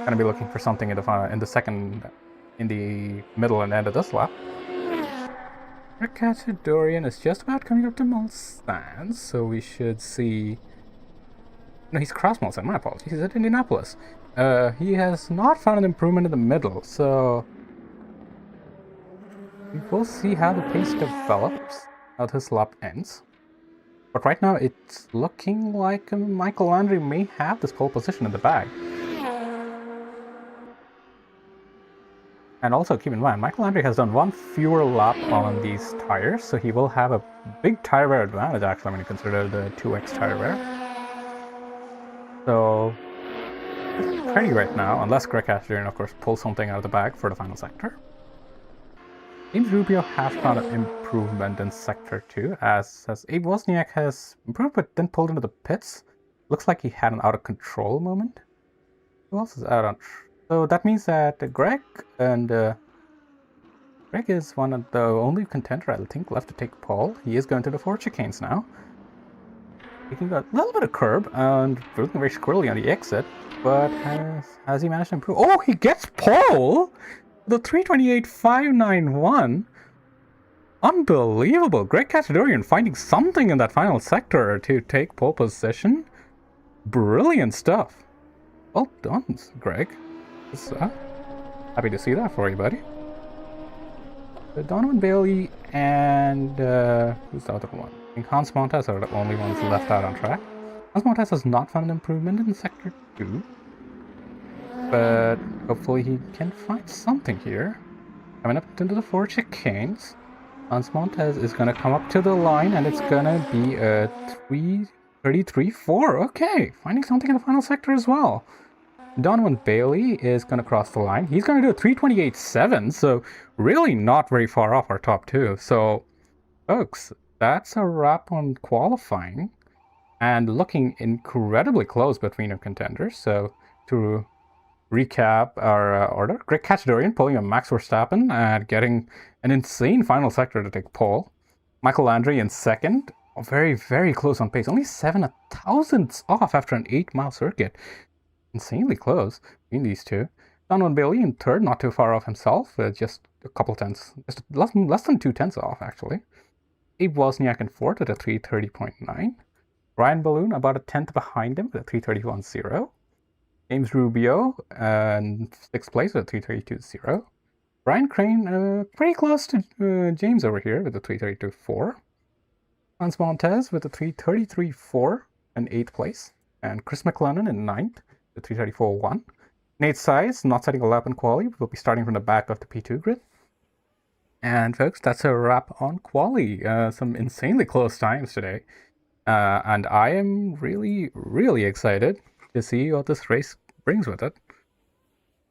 Gonna be looking for something in the middle and end of this lap. Greg Casadorian is just about coming up to Mulsanne, so we should see... No, he's across Mulsanne, my apologies. He's at Indianapolis. He has not found an improvement in the middle, so... We will see how the pace develops, how this lap ends. But right now, it's looking like Michael Landry may have this pole position in the bag. And also, keep in mind, Michael Landry has done one fewer lap on these tires, so he will have a big tire wear advantage, actually, when you consider the 2X tire wear. So, it's pretty right now, unless Greg Casadorian, of course, pulls something out of the bag for the final sector. James Rubio has found an improvement in Sector 2, as Abe Wozniak has improved but then pulled into the pits. Looks like he had an out-of-control moment. Who else is out on... So that means that Greg is one of the only contender, I think, left to take pole. He is going to the Ford chicanes now. He got a little bit of curb and looking very squirrely on the exit, but has he managed to improve? Oh, he gets pole! The 328.591. Unbelievable. Greg Casadorian finding something in that final sector to take pole position. Brilliant stuff. Well done, Greg. Happy to see that for you, buddy. Donovan Bailey and who's the other one? think Hans Montes are the only ones left out on track. Hans Montes has not found an improvement in Sector 2, but hopefully he can find something here. Coming up into the 4 chicanes, Hans Montes is going to come up to the line, and it's going to be a 3:33.4. Okay, finding something in the final sector as well. Donovan Bailey is going to cross the line. He's going to do a 3:28.7, so really not very far off our top 2. So, folks, that's a wrap on qualifying, and looking incredibly close between our contenders. So, to recap our order, Greg Katchadorian pulling a Max Verstappen and getting an insane final sector to take pole. Michael Landry in second, very, very close on pace, only 7/1000ths off after an 8-mile circuit. Insanely close between these two. Donovan Bailey in third, not too far off himself, just a couple tenths, just less than 2 tenths off actually. Abe Wozniak in fourth at a 3:30.9. Ryan Balloon about a tenth behind him at a 3:31.0. James Rubio in sixth place with a 3:32.0. Brian Crane pretty close to James over here with a 3:32.4. Hans Montes with a 3:33.4 in eighth place. And Chris McLennan in ninth with 3:34.1. Nate Size not setting a lap in quali, will be starting from the back of the P2 grid. And folks, that's a wrap on quali. Some insanely close times today. And I am really, really excited to see what this race brings with it.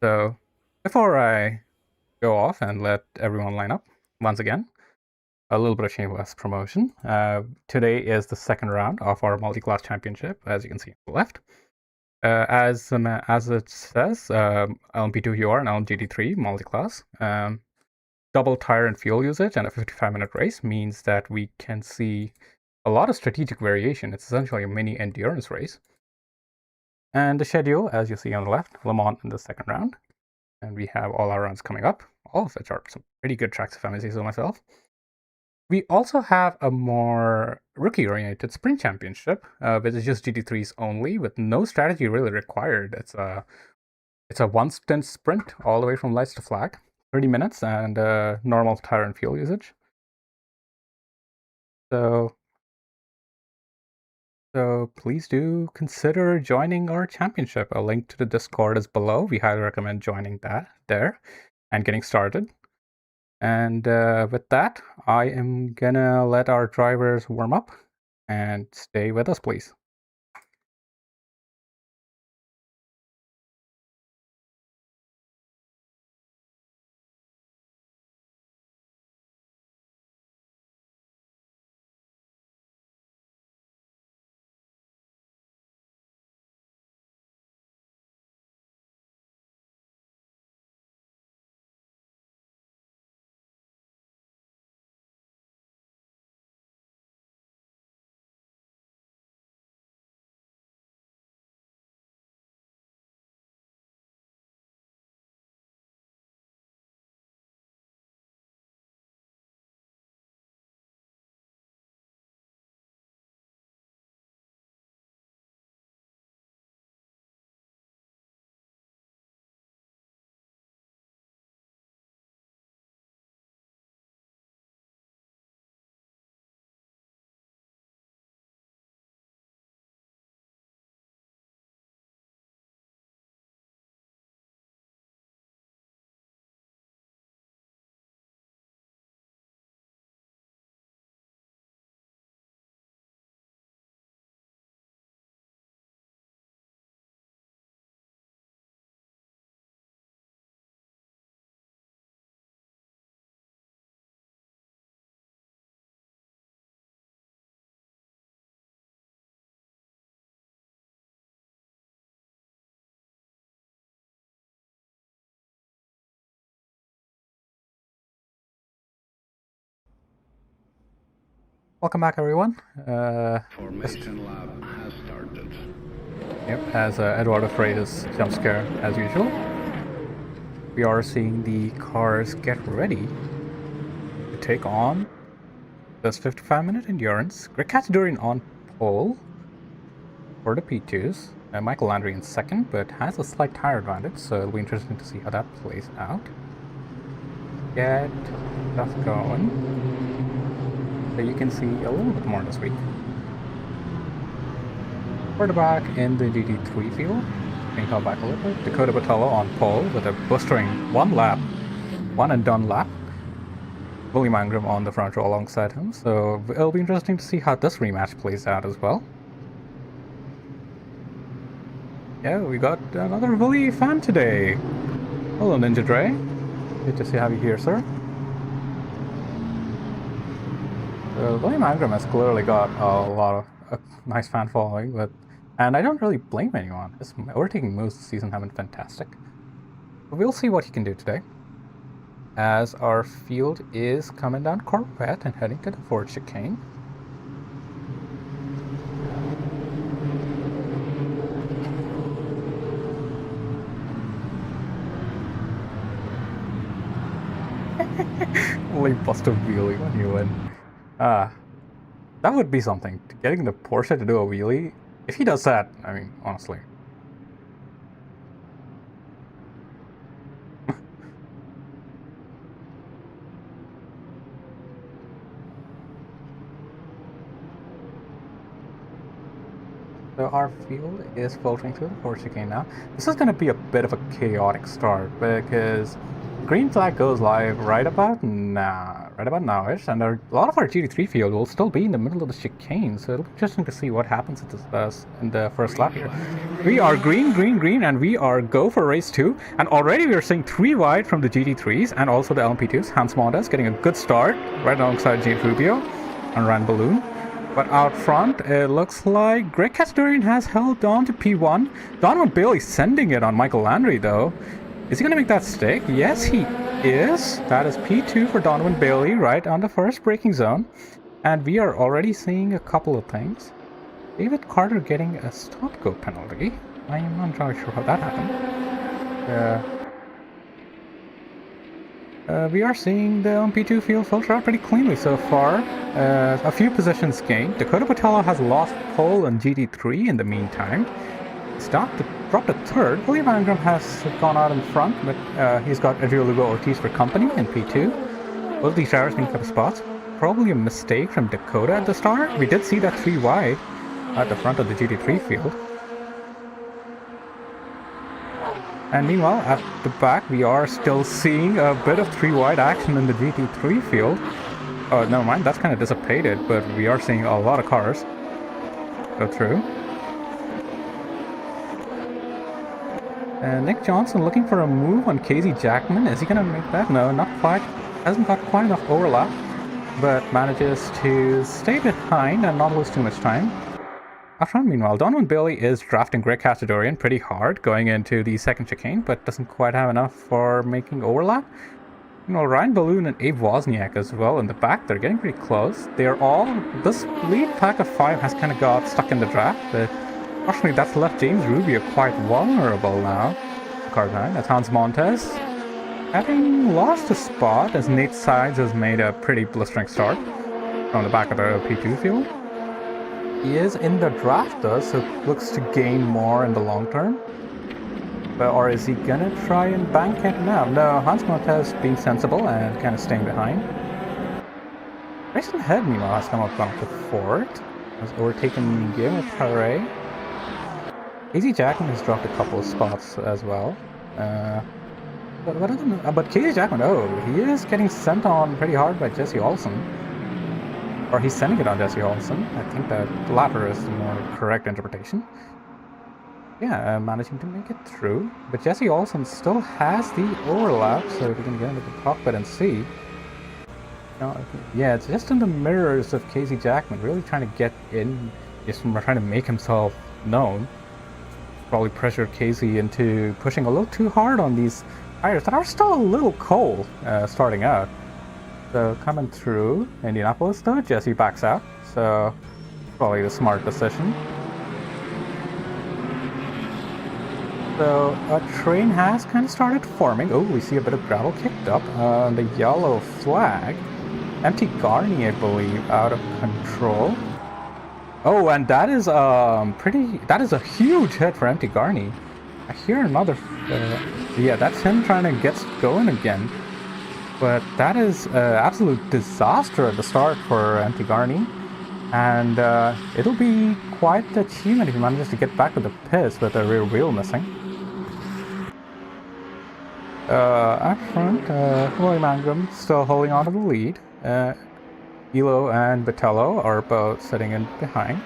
So before I go off and let everyone line up, once again, a little bit of shameless promotion. Today is the second round of our Multiclass Championship, as you can see on the left. As it says, LMP2 UR and LMGT3 Multiclass. Double tire and fuel usage and a 55-minute race means that we can see a lot of strategic variation. It's essentially a mini endurance race. And the schedule, as you see on the left, Le Mans in the second round. And we have all our rounds coming up, all of which are some pretty good tracks, if I may say so myself. We also have a more rookie-oriented sprint championship, which is just GT3s only, with no strategy really required. It's a one-stint sprint all the way from lights to flag, 30 minutes, and normal tire and fuel usage. So please do consider joining our championship. A link to the Discord is below. We highly recommend joining that there and getting started. And with that, I am gonna let our drivers warm up and stay with us, please. Welcome back, everyone. Formation lab has started. Yep, as Eduardo Freitas jump scare as usual. We are seeing the cars get ready to take on this 55-minute endurance. Greg Katchadorian on pole for the P2s. Michael Landry in second, but has a slight tire advantage, so it'll be interesting to see how that plays out. Get stuff going. So you can see a little bit more this week. Further back in the GT3 field, can you come back a little bit? Dakota Botello on pole with a blistering one and done lap. William Ingram on the front row alongside him, so it'll be interesting to see how this rematch plays out as well. Yeah, we got another Willie fan today. Hello, Ninja Dre. Good to have you here, sir. William Ingram has clearly got a lot of a nice fan following, and I don't really blame anyone. His overtaking moves this season have been fantastic. But we'll see what he can do today, as our field is coming down Corvette and heading to the Ford chicane. Only bust a wheelie when you win. That would be something. Getting the Porsche to do a wheelie. If he does that, I mean, honestly. So our field is filtering through the Porsche chicane now. This is going to be a bit of a chaotic start because green flag goes live right about now-ish, and a lot of our GT3 field will still be in the middle of the chicane, so it'll be interesting to see what happens at this, in the first lap here. We are green, and we are go for race 2, and already we are seeing 3 wide from the GT3s and also the LMP2s. Hans Montes getting a good start right alongside Jade Rubio and Ryan Balloon. But out front, it looks like Greg Castorian has held on to P1. Donovan Bailey sending it on Michael Landry, though. Is he going to make that stick? Yes, he is. That is P2 for Donovan Bailey right on the first braking zone. And we are already seeing a couple of things. David Carter getting a stop-go penalty. I am not entirely sure how that happened. We are seeing the P2 field filter out pretty cleanly so far. A few positions gained. Dakota Botello has lost pole on GT3 in the meantime. Dropped a third. William Ingram has gone out in front, but he's got Adriel Lugo Ortiz for company in P2. Both these drivers being kept spots. Probably a mistake from Dakota at the start. We did see that 3 wide at the front of the GT3 field. And meanwhile, at the back, we are still seeing a bit of 3 wide action in the GT3 field. Oh, never mind, that's kind of dissipated, but we are seeing a lot of cars go through. And Nick Johnson looking for a move on Casey Jackman. Is he going to make that? No, not quite. Hasn't got quite enough overlap, but manages to stay behind and not lose too much time. Up front, meanwhile, Donovan Bailey is drafting Greg Castadorian pretty hard going into the second chicane, but doesn't quite have enough for making overlap. You know, Ryan Balloon and Abe Wozniak as well in the back. They're getting pretty close. This lead pack of 5 has kind of got stuck in the draft, but fortunately that's left James Rubio quite vulnerable now. Car 9, that's Hans Montes. Having lost a spot as Nate Sides has made a pretty blistering start from the back of the P2 field. He is in the draft though, so looks to gain more in the long term. Or is he gonna try and bank it now? No, Hans Montes being sensible and kind of staying behind. Grayson Head, meanwhile, has come up to fourth. Has overtaken Guillermo Paré. Casey Jackman has dropped a couple of spots as well. But Casey Jackman, he is getting sent on pretty hard by Jesse Olsen. Or he's sending it on Jesse Olsen. I think that the latter is the more correct interpretation. Yeah, managing to make it through. But Jesse Olsen still has the overlap, so if we can get into the cockpit and see. Yeah, it's just in the mirrors of Casey Jackman, really trying to get in, just trying to make himself known. Probably pressure Casey into pushing a little too hard on these tires that are still a little cold starting out. So coming through Indianapolis though, Jesse backs out, so probably the smart decision. So a train has kind of started forming. Oh, we see a bit of gravel kicked up on the yellow flag. Empty Garni, I believe, out of control. Oh, and that is a huge hit for Empty Garni. I hear another, yeah, that's him trying to get going again. But that is absolute disaster at the start for Antigone. And it'll be quite the achievement if he manages to get back to the pits with the rear wheel missing. Up front, William Ingram still holding on to the lead. Elo and Botello are both sitting in behind.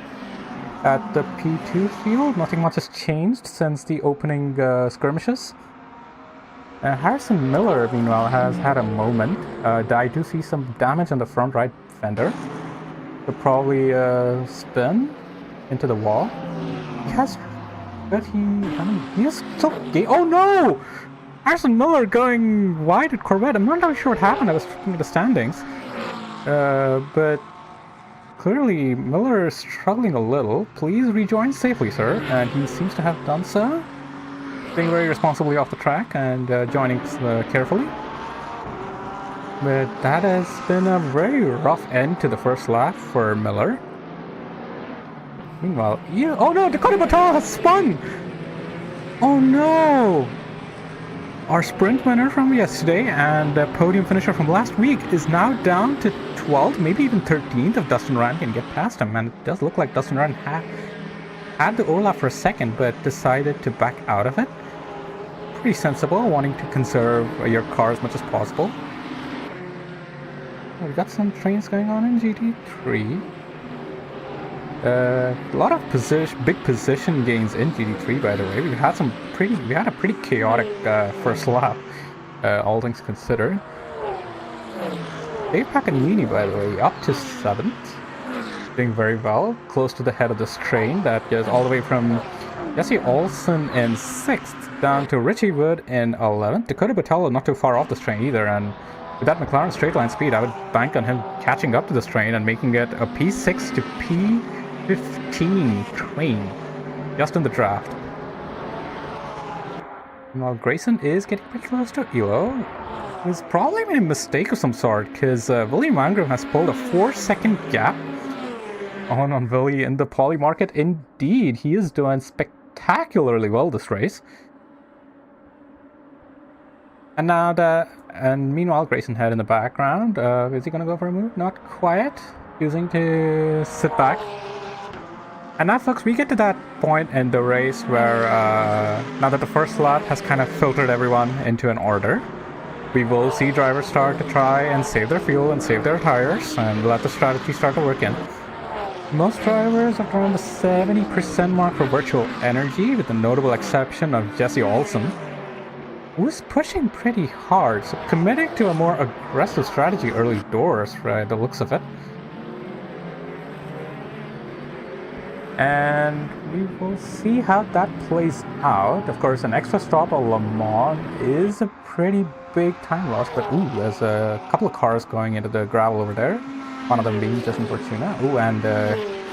At the P2 field, nothing much has changed since the opening skirmishes. Harrison Miller, meanwhile, has had a moment. I do see some damage on the front right fender. Could probably spin into the wall. He has, but he is still. Oh no! Harrison Miller going wide at Corvette. I'm not entirely sure what happened. I was looking at the standings, but clearly Miller is struggling a little. Please rejoin safely, sir. And he seems to have done so. Being very responsibly off the track and joining carefully. But that has been a very rough end to the first lap for Miller. Meanwhile, oh no, Dakota Botello has spun! Oh no! Our sprint winner from yesterday and the podium finisher from last week is now down to 12th, maybe even 13th if Dustin Ryan can get past him. And it does look like Dustin Ryan had the overlap for a second, but decided to back out of it. Pretty sensible, wanting to conserve your car as much as possible. We've got some trains going on in GT3. A lot of big position gains in GT3, by the way. We had a pretty chaotic first lap, all things considered. Dave Paganini, by the way, up to 7th, doing very well, close to the head of this train that goes all the way from Jesse Olsen in 6th down to Richie Wood in 11th. Dakota Botello not too far off this train either, and with that McLaren straight line speed, I would bank on him catching up to this train and making it a P6 to P15 train just in the draft. While Grayson is getting pretty close to Elo, he's probably made a mistake of some sort because William Ingram has pulled a 4-second gap on Willie in the poly market. Indeed, he is doing spectacularly well this race. And meanwhile, Grayson Head in the background. Is he going to go for a move? Not quite. Choosing to sit back. And now, folks, we get to that point in the race where, now that the first lap has kind of filtered everyone into an order, we will see drivers start to try and save their fuel and save their tires and let the strategy start to work in. Most drivers are around the 70% mark for virtual energy, with the notable exception of Jesse Olsen, who's pushing pretty hard, so committing to a more aggressive strategy early doors, right, the looks of it. And we will see how that plays out. Of course, an extra stop at Le Mans is a pretty big time loss, but there's a couple of cars going into the gravel over there. One of them being Justin Fortuna. And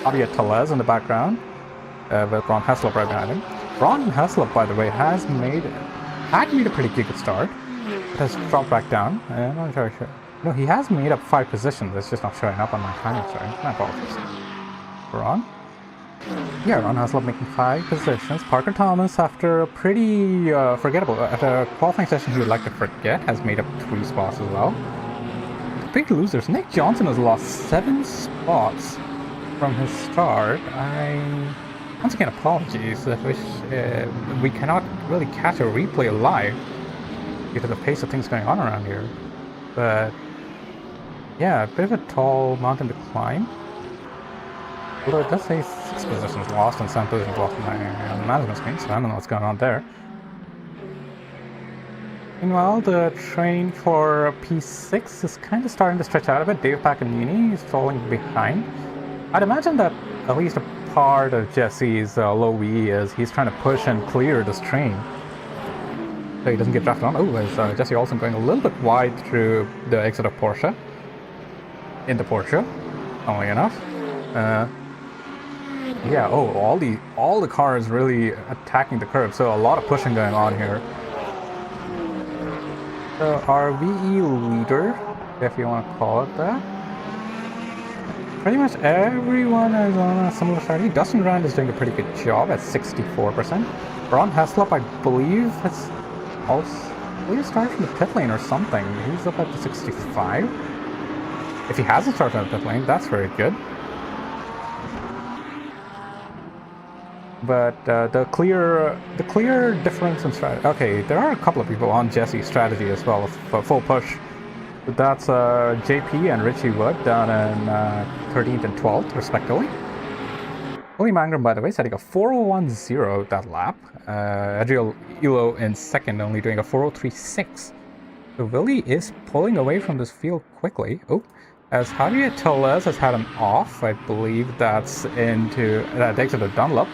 Javier Tellez in the background, with Ron Heslop right behind him. Ron Heslop, by the way, had made a pretty good start. It has dropped back down. I'm not very sure. No, he has made up 5 positions. It's just not showing up on my timing. Sorry, my apologies. Ron? Yeah, Ron Heslop making 5 positions. Parker Thomas, after a pretty forgettable, after a qualifying session he would like to forget, has made up 3 spots as well. The big losers. Nick Johnson has lost 7 spots from his start. Once again, apologies. We cannot really catch a replay live due to the pace of things going on around here. But yeah, a bit of a tall mountain to climb. Although it does say 6 positions lost and 7 positions lost on my management screen, so I don't know what's going on there. Meanwhile, the train for P6 is kind of starting to stretch out a bit. Dave Paganini is falling behind. I'd imagine that at least a part of Jesse's low E is he's trying to push and clear this train so he doesn't get drafted on. There's Jesse Olsen going a little bit wide through the exit of Porsche. Into Porsche, funnily enough. Yeah, all the cars really attacking the curb, so a lot of pushing going on here. So our VE leader, if you want to call it that, pretty much everyone is on a similar strategy. Dustin Rand is doing a pretty good job at 64%. Ron Heslop, I believe, has also... Will he start from the pit lane or something? He's up at the 65. If he hasn't started on the pit lane, that's very good. But the clear difference in strategy. Okay, there are a couple of people on Jesse's strategy as well for full push. But that's JP and Richie Wood down in 13th and 12th, respectively. Willie Mangrum, by the way, setting a 4:01.0 that lap. Adriel Elo in second, only doing a 4:03.6. So Willie is pulling away from this field quickly. Oh, as Javier Tellez has had an off, I believe that's into that exit of Dunlop.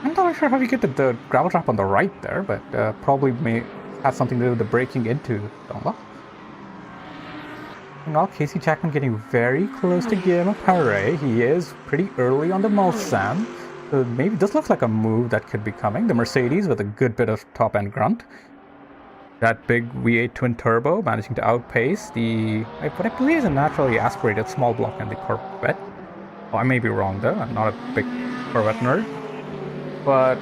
I'm not sure how he get the gravel trap on the right there, but probably may have something to do with the braking into Dunlop. Meanwhile, Casey Jackman getting very close to Guillermo Paré. He is pretty early on the Mulsanne. So maybe this looks like a move that could be coming. The Mercedes with a good bit of top-end grunt. That big V8 twin turbo managing to outpace what I believe is a naturally aspirated small block in the Corvette. Oh, I may be wrong though. I'm not a big Corvette nerd. But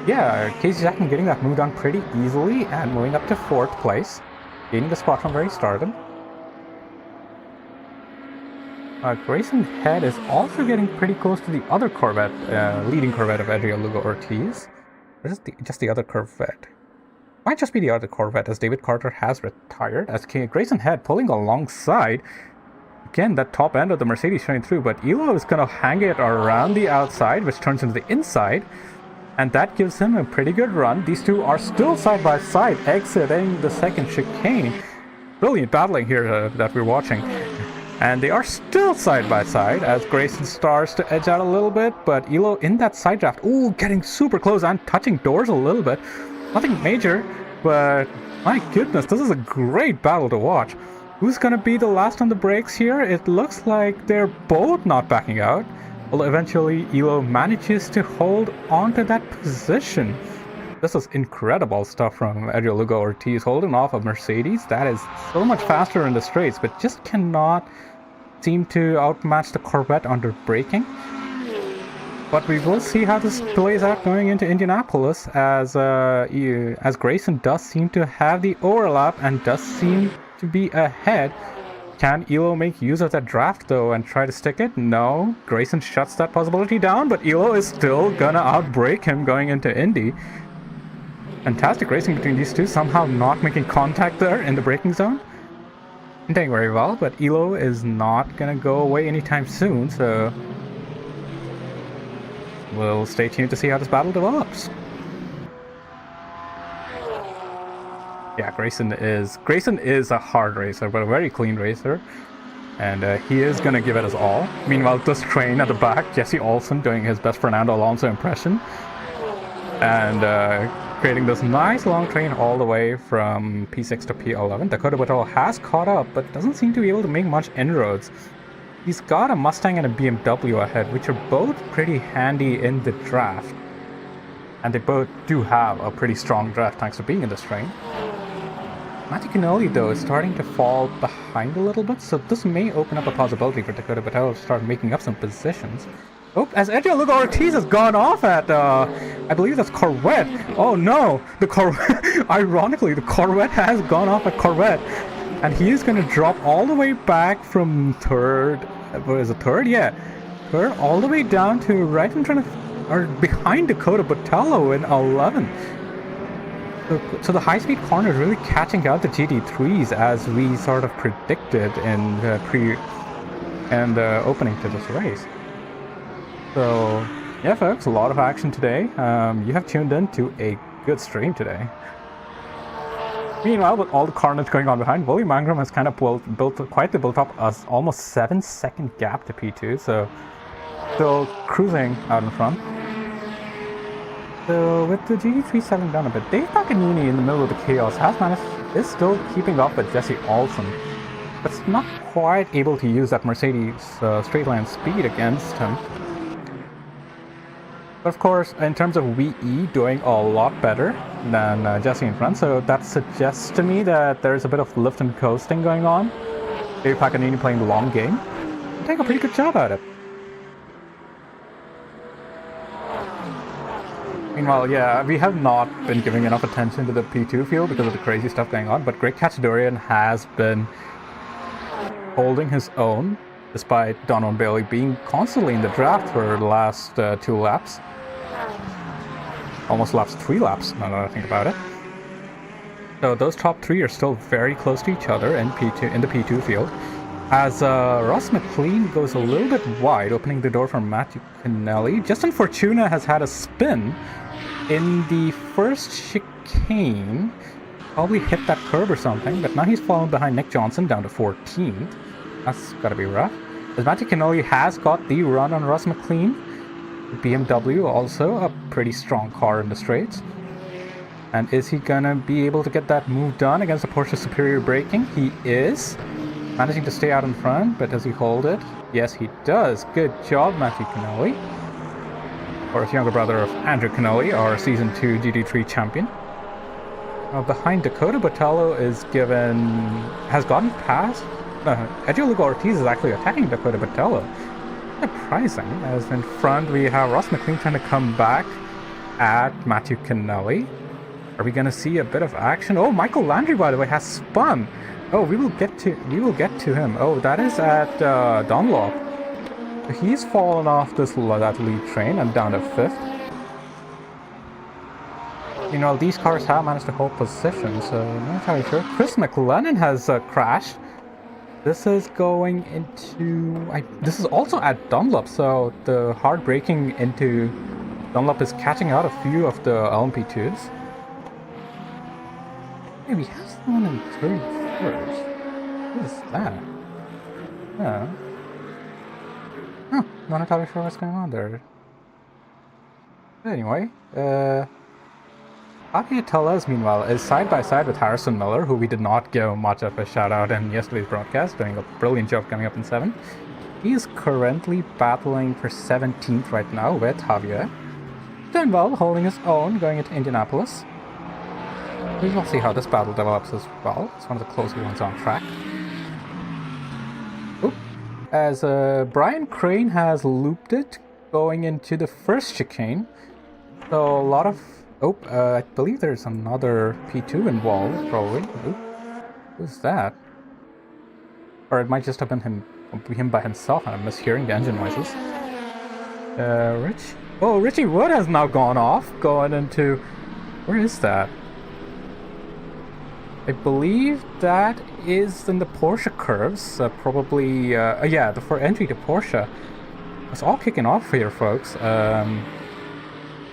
yeah, Casey Jackman getting that move done pretty easily and moving up to 4th place. Gaining the spot from where he started. Grayson Head is also getting pretty close to the other Corvette, leading Corvette of Adriel Lugo Ortiz. Or is it just the other Corvette? Might just be the other Corvette, as David Carter has retired. As Grayson Head pulling alongside. Again, that top end of the Mercedes showing through, but Elo is going to hang it around the outside, which turns into the inside. And that gives him a pretty good run. These two are still side by side, exiting the second chicane. Brilliant battling here that we're watching. And they are still side by side as Grayson starts to edge out a little bit, but Elo in that side draft. Ooh, getting super close and touching doors a little bit. Nothing major, but my goodness, this is a great battle to watch. Who's going to be the last on the brakes here? It looks like they're both not backing out. Although eventually Elo manages to hold on to that position. This is incredible stuff from Adriel Lugo Ortiz, holding off a Mercedes that is so much faster in the straights, but just cannot seem to outmatch the Corvette under braking. But we will see how this plays out going into Indianapolis, as Grayson does seem to have the overlap and does seem to be ahead. Can Elo make use of that draft though and try to stick it? No, Grayson shuts that possibility down, but Elo is still gonna outbrake him going into Indy. Fantastic racing between these two, somehow not making contact there in the braking zone. Doing very well, but Elo is not gonna go away anytime soon, so we'll stay tuned to see how this battle develops. Yeah, Grayson is a hard racer, but a very clean racer, and he is gonna give it his all. Meanwhile, this train at the back, Jesse Olsen doing his best Fernando Alonso impression, and creating this nice long train all the way from P6 to P11. Dakota Patel has caught up, but doesn't seem to be able to make much inroads. He's got a Mustang and a BMW ahead, which are both pretty handy in the draft. And they both do have a pretty strong draft thanks to being in this train. Matthew Canoli, though, is starting to fall behind a little bit, so this may open up a possibility for Dakota Patel to start making up some positions. Oh, as Adriel Lugo Ortiz has gone off at, I believe that's Corvette. Oh no, the Corvette, ironically, the Corvette has gone off at Corvette. And he is going to drop all the way back from third, what is it, third? Yeah, third, all the way down to right in front of, or behind Dakota Botello in 11. So the high-speed corner is really catching out the GT3s as we sort of predicted in the opening to this race. So, yeah folks, a lot of action today. You have tuned in to a good stream today. Meanwhile, with all the carnage going on behind, Willie Mangrum has kind of built up a almost 7-second gap to P2, so still cruising out in front. So with the GT3 settling down a bit, Dave Paganini in the middle of the chaos is still keeping up with Jesse Olsen, but it's not quite able to use that Mercedes straight line speed against him. But of course, in terms of VE, doing a lot better than Jesse in front, so that suggests to me that there's a bit of lift and coasting going on. Dave Paganini playing the long game, doing a pretty good job at it. Meanwhile, yeah, we have not been giving enough attention to the P2 field because of the crazy stuff going on, but Great Cachadorian has been holding his own, despite Donald Bailey being constantly in the draft for the last 2 laps. Almost laps 3 laps, now that I think about it. So those top 3 are still very close to each other in the P2 field. As Ross McLean goes a little bit wide, opening the door for Matthew Kennelly. Justin Fortuna has had a spin in the first chicane. Probably hit that curb or something, but now he's fallen behind Nick Johnson down to 14th. That's gotta be rough. As Matthew Kennelly has got the run on Ross McLean. BMW also a pretty strong car in the straights. And is he gonna be able to get that move done against the Porsche superior braking? He is. Managing to stay out in front, but does he hold it? Yes, he does. Good job, Matthew Kennelly. Of course, younger brother of Andrew Kennelly, our Season 2 GT3 champion. Behind Dakota Botello has gotten past. Edgio Lugo Ortiz is actually attacking Dakota Botello. Surprising, as in front we have Ross McLean trying to come back at Matthew Kennelly. Are we going to see a bit of action? Oh, Michael Landry, by the way, has spun. Oh, we will get to him. Oh, that is at Dunlop. He's fallen off that lead train and down to 5th. You know, these cars have managed to hold position, so I'm not entirely sure. Chris McLennan has crashed. This is going into... this is also at Dunlop, so the hard braking into Dunlop is catching out a few of the LMP2s. Hey, we have someone in 31st. What is that? Oh. Huh, not entirely sure what's going on there. Anyway, Javier Tellez, meanwhile, is side by side with Harrison Miller, who we did not give much of a shout out in yesterday's broadcast, doing a brilliant job coming up in 7th. He is currently battling for 17th right now with Javier. Doing well, holding his own, going into Indianapolis. We will see how this battle develops as well. It's one of the closer ones on track. Oop. As Brian Crane has looped it, going into the first chicane. So a lot of... Oh, I believe there's another P2 involved, probably. Oop. Who's that? Or it might just have been him by himself, and I'm mishearing the engine noises. Rich? Oh, Richie Wood has now gone off, going into... Where is that? I believe that is in the Porsche curves, probably... yeah, for entry to Porsche. It's all kicking off here, folks.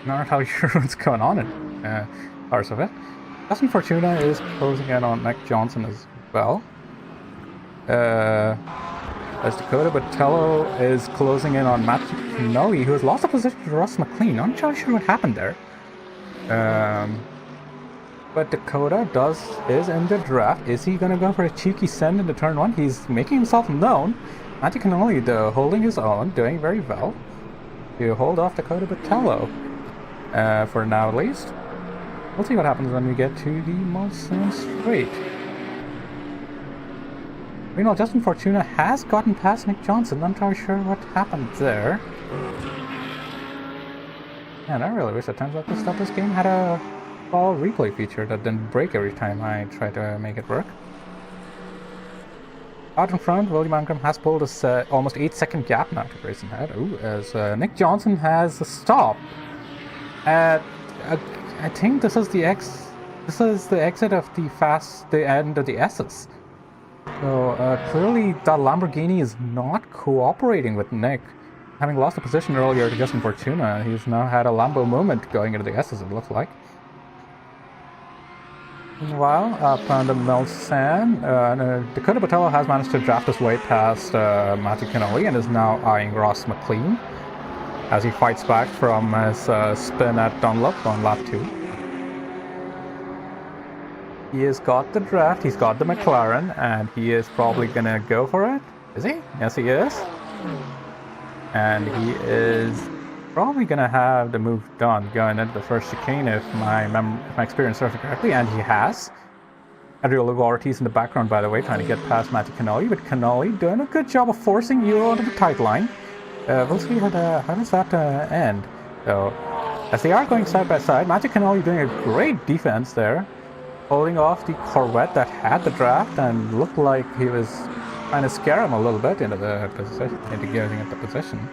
Not entirely sure what's going on in parts of it. Justin Fortuna is closing in on Nick Johnson as well. As Dakota Botello is closing in on Matthew Kennelly, who has lost a position to Ross McLean. I'm not entirely sure what happened there. But Dakota is in the draft. Is he going to go for a cheeky send into turn 1? He's making himself known. Matthew Kennelly, though, holding his own, doing very well. To hold off Dakota Botello. For now at least. We'll see what happens when we get to the Mulsanne Straight. Meanwhile, Justin Fortuna has gotten past Nick Johnson. I'm not entirely sure what happened there. Man, I really wish at times like this stuff this game had a ball replay feature that didn't break every time I tried to make it work. Out in front, William Ingram has pulled a almost 8-second gap now to Grayson Head. Ooh, as Nick Johnson has stopped at I think this is the exit of the end of the S's. So clearly that Lamborghini is not cooperating with Nick. Having lost the position earlier to Justin Fortuna, he's now had a Lambo moment going into the S's, it looks like. Meanwhile, up on the Mulsanne, Dakota Botello has managed to draft his way past Matthew Kennelly and is now eyeing Ross McLean as he fights back from his spin at Dunlop on lap 2. He has got the draft, he's got the McLaren, and he is probably gonna go for it. Is he? Yes, he is. And he is probably gonna have the move done going into the first chicane if my experience serves me correctly, and he has. Adriel Lugo Ortiz in the background, by the way, trying to get past Matthew Kennelly, but Kennelly doing a good job of forcing Euro into the tight line. We'll see how does that end. So As they are going side by side, Magic Cannoli doing a great defense there, holding off the Corvette that had the draft and looked like he was trying to scare him a little bit into the position, into getting into position.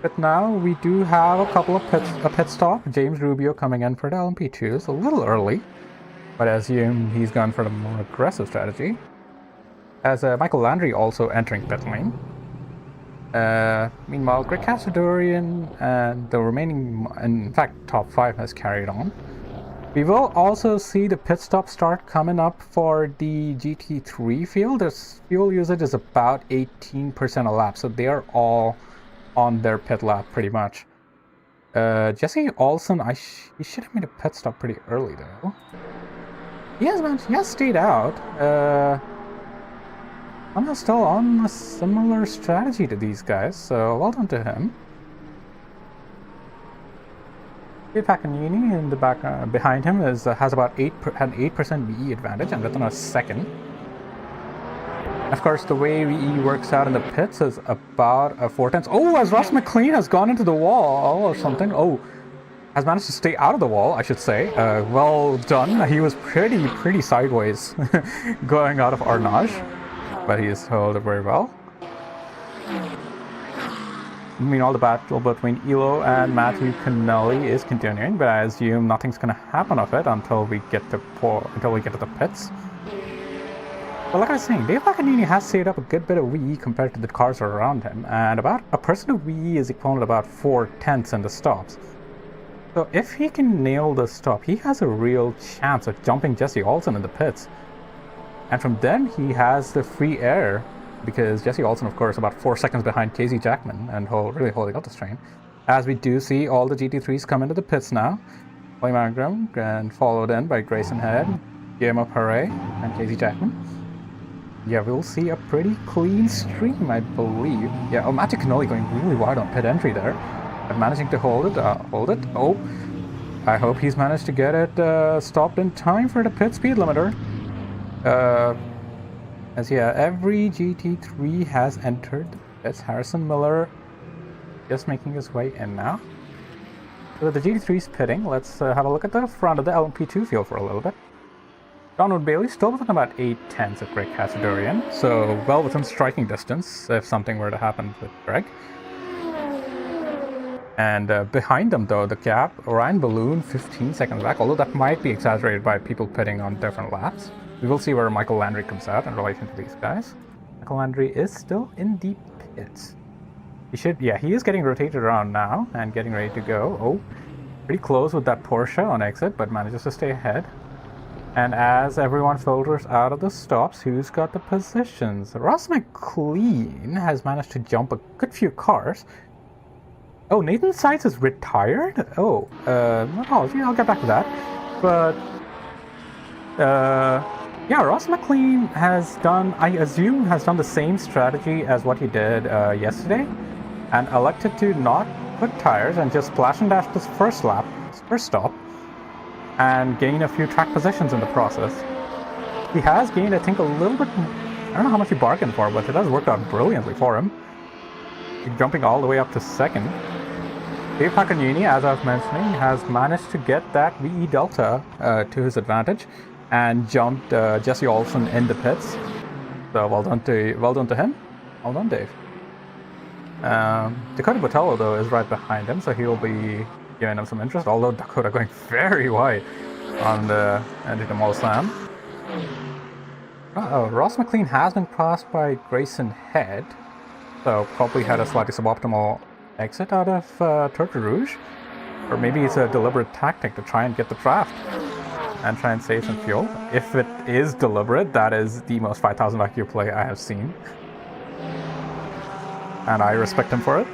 But now we do have a pit stop. James Rubio coming in for the LMP2. It's a little early, but I assume he's gone for the more aggressive strategy. As Michael Landry also entering pit lane. Meanwhile, Greg Castadorian and the remaining, in fact, top 5 has carried on. We will also see the pit stop start coming up for the GT3 field. Their fuel usage is about 18% a lap, so they are all on their pit lap pretty much. Jesse Olsen, he should have made a pit stop pretty early though. He has stayed out. I'm still on a similar strategy to these guys, so well done to him. Pacanini in the back behind him has about an 8% VE advantage and within a second. Of course, the way VE works out in the pits is about a 4/10. Oh, as Ross McLean has gone into the wall or something. Oh, has managed to stay out of the wall, I should say. Well done. He was pretty sideways going out of Arnage, but he has held it very well. Meanwhile, the battle between Elo and Matthew Cannelli is continuing, but I assume nothing's going to happen of it until we get to the pits. But like I was saying, Dave Pacanini has saved up a good bit of VE compared to the cars around him, and about a percent of VE is equivalent to about 4/10 in the stops. So if he can nail the stop, he has a real chance of jumping Jesse Olsen in the pits. And from then, he has the free air, because Jesse Olsen, of course, about 4 seconds behind Casey Jackman and really holding up the strain. As we do see all the GT3s come into the pits now. William Ingram and followed in by Grayson Head, Guillermo Paré, and Casey Jackman. Yeah, we'll see a pretty clean stream, I believe. Yeah, oh, Magic Cannoli going really wide on pit entry there. But managing to hold it. Oh, I hope he's managed to get it stopped in time for the pit speed limiter. As yeah, every GT3 has entered. That's Harrison Miller just making his way in now. So with the GT3's pitting, let's have a look at the front of the LMP2 field for a little bit. Donald Bailey still within about 8/10 of Greg Castadorian, so well within striking distance if something were to happen with Greg. And behind them though, the gap, Ryan Balloon 15 seconds back, although that might be exaggerated by people pitting on different laps. We will see where Michael Landry comes out in relation to these guys. Michael Landry is still in the pits. He is getting rotated around now and getting ready to go. Oh, pretty close with that Porsche on exit, but manages to stay ahead. And as everyone filters out of the stops, who's got the positions? Ross McLean has managed to jump a good few cars. Oh, Nathan Sides is retired? Oh, apology, I'll get back to that. But, yeah, Ross McLean has done the same strategy as what he did yesterday, and elected to not put tires and just splash and dash this first stop, and gain a few track positions in the process. He has gained, I think, a little bit, I don't know how much he bargained for, but it has worked out brilliantly for him. Jumping all the way up to second. Dave Pacanini, as I was mentioning, has managed to get that VE Delta to his advantage and jumped Jesse Olsen in the pits. So well done to him. Well done, Dave. Dakota Botello, though, is right behind him, so he'll be giving him some interest, although Dakota going very wide on the end of the Mall Slam. Ross McLean has been passed by Grayson Head, so probably had a slightly suboptimal exit out of Turtle Rouge. Or maybe it's a deliberate tactic to try and get the draft and try and save some fuel. If it is deliberate, that is the most 5,000 IQ play I have seen. And I respect him for it.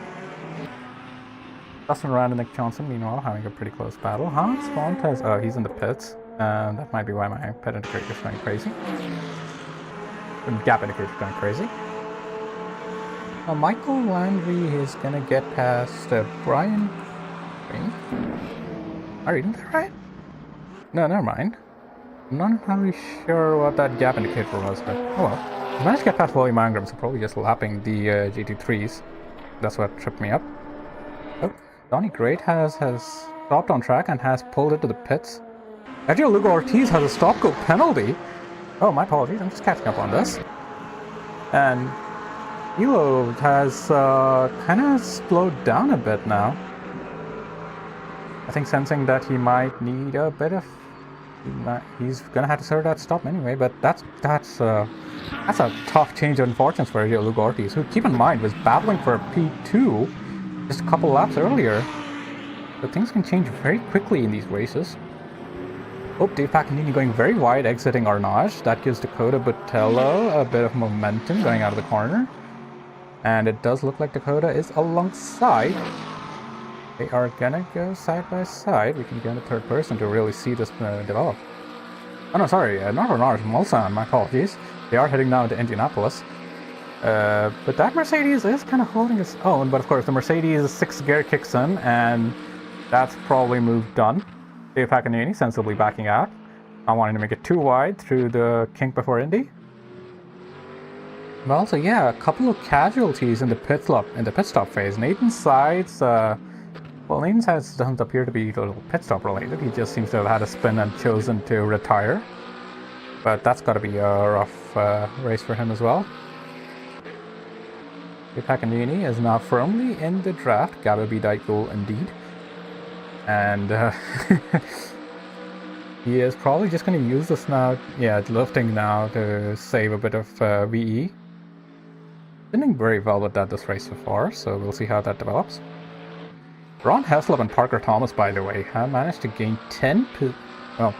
Dustin Rand and Nick Johnson, meanwhile, having a pretty close battle. Hans Fontes, he's in the pits. That might be why my pit indicator is going crazy. The gap indicator is going crazy. Michael Landry is going to get past Brian. Are you reading that right? No, never mind. I'm not entirely sure what that gap indicator was, but oh well. I managed to get past William Ingram, so probably just lapping the GT3s. That's what tripped me up. Oh, Donny Great has stopped on track and has pulled into the pits. Sergio Lugo Ortiz has a stop-go penalty. Oh, my apologies. I'm just catching up on this. And Elo has kind of slowed down a bit now. I think sensing that he might need a bit of... He's gonna have to serve that stop anyway, but that's a tough change of fortunes for Lugo Ortiz, who, keep in mind, was battling for a P2 just a couple laps earlier. So things can change very quickly in these races. Oh, Dave Pacanini going very wide, exiting Arnage. That gives Dakota Botello a bit of momentum going out of the corner. And it does look like Dakota is alongside. They are gonna go side by side. We can go in the third person to really see this develop. Oh no, sorry, not Arnage, Mulsanne, my apologies. They are heading now to Indianapolis. But that Mercedes is kind of holding its own, but of course the Mercedes 6th gear kicks in, and that's probably move done. Dave Pacanini sensibly backing out, not wanting to make it too wide through the kink before Indy. But also, yeah, a couple of casualties in the pit stop phase. Nathan Sides, well, Nathan Sides doesn't appear to be pit stop related. He just seems to have had a spin and chosen to retire. But that's got to be a rough race for him as well. Pacanini is now firmly in the draft. Gabo B. Dykul indeed. And he is probably just going to use this now, lifting now to save a bit of VE. Been doing very well with that this race so far, so we'll see how that develops. Ron Heslop and Parker Thomas, by the way, have managed to gain 10 well,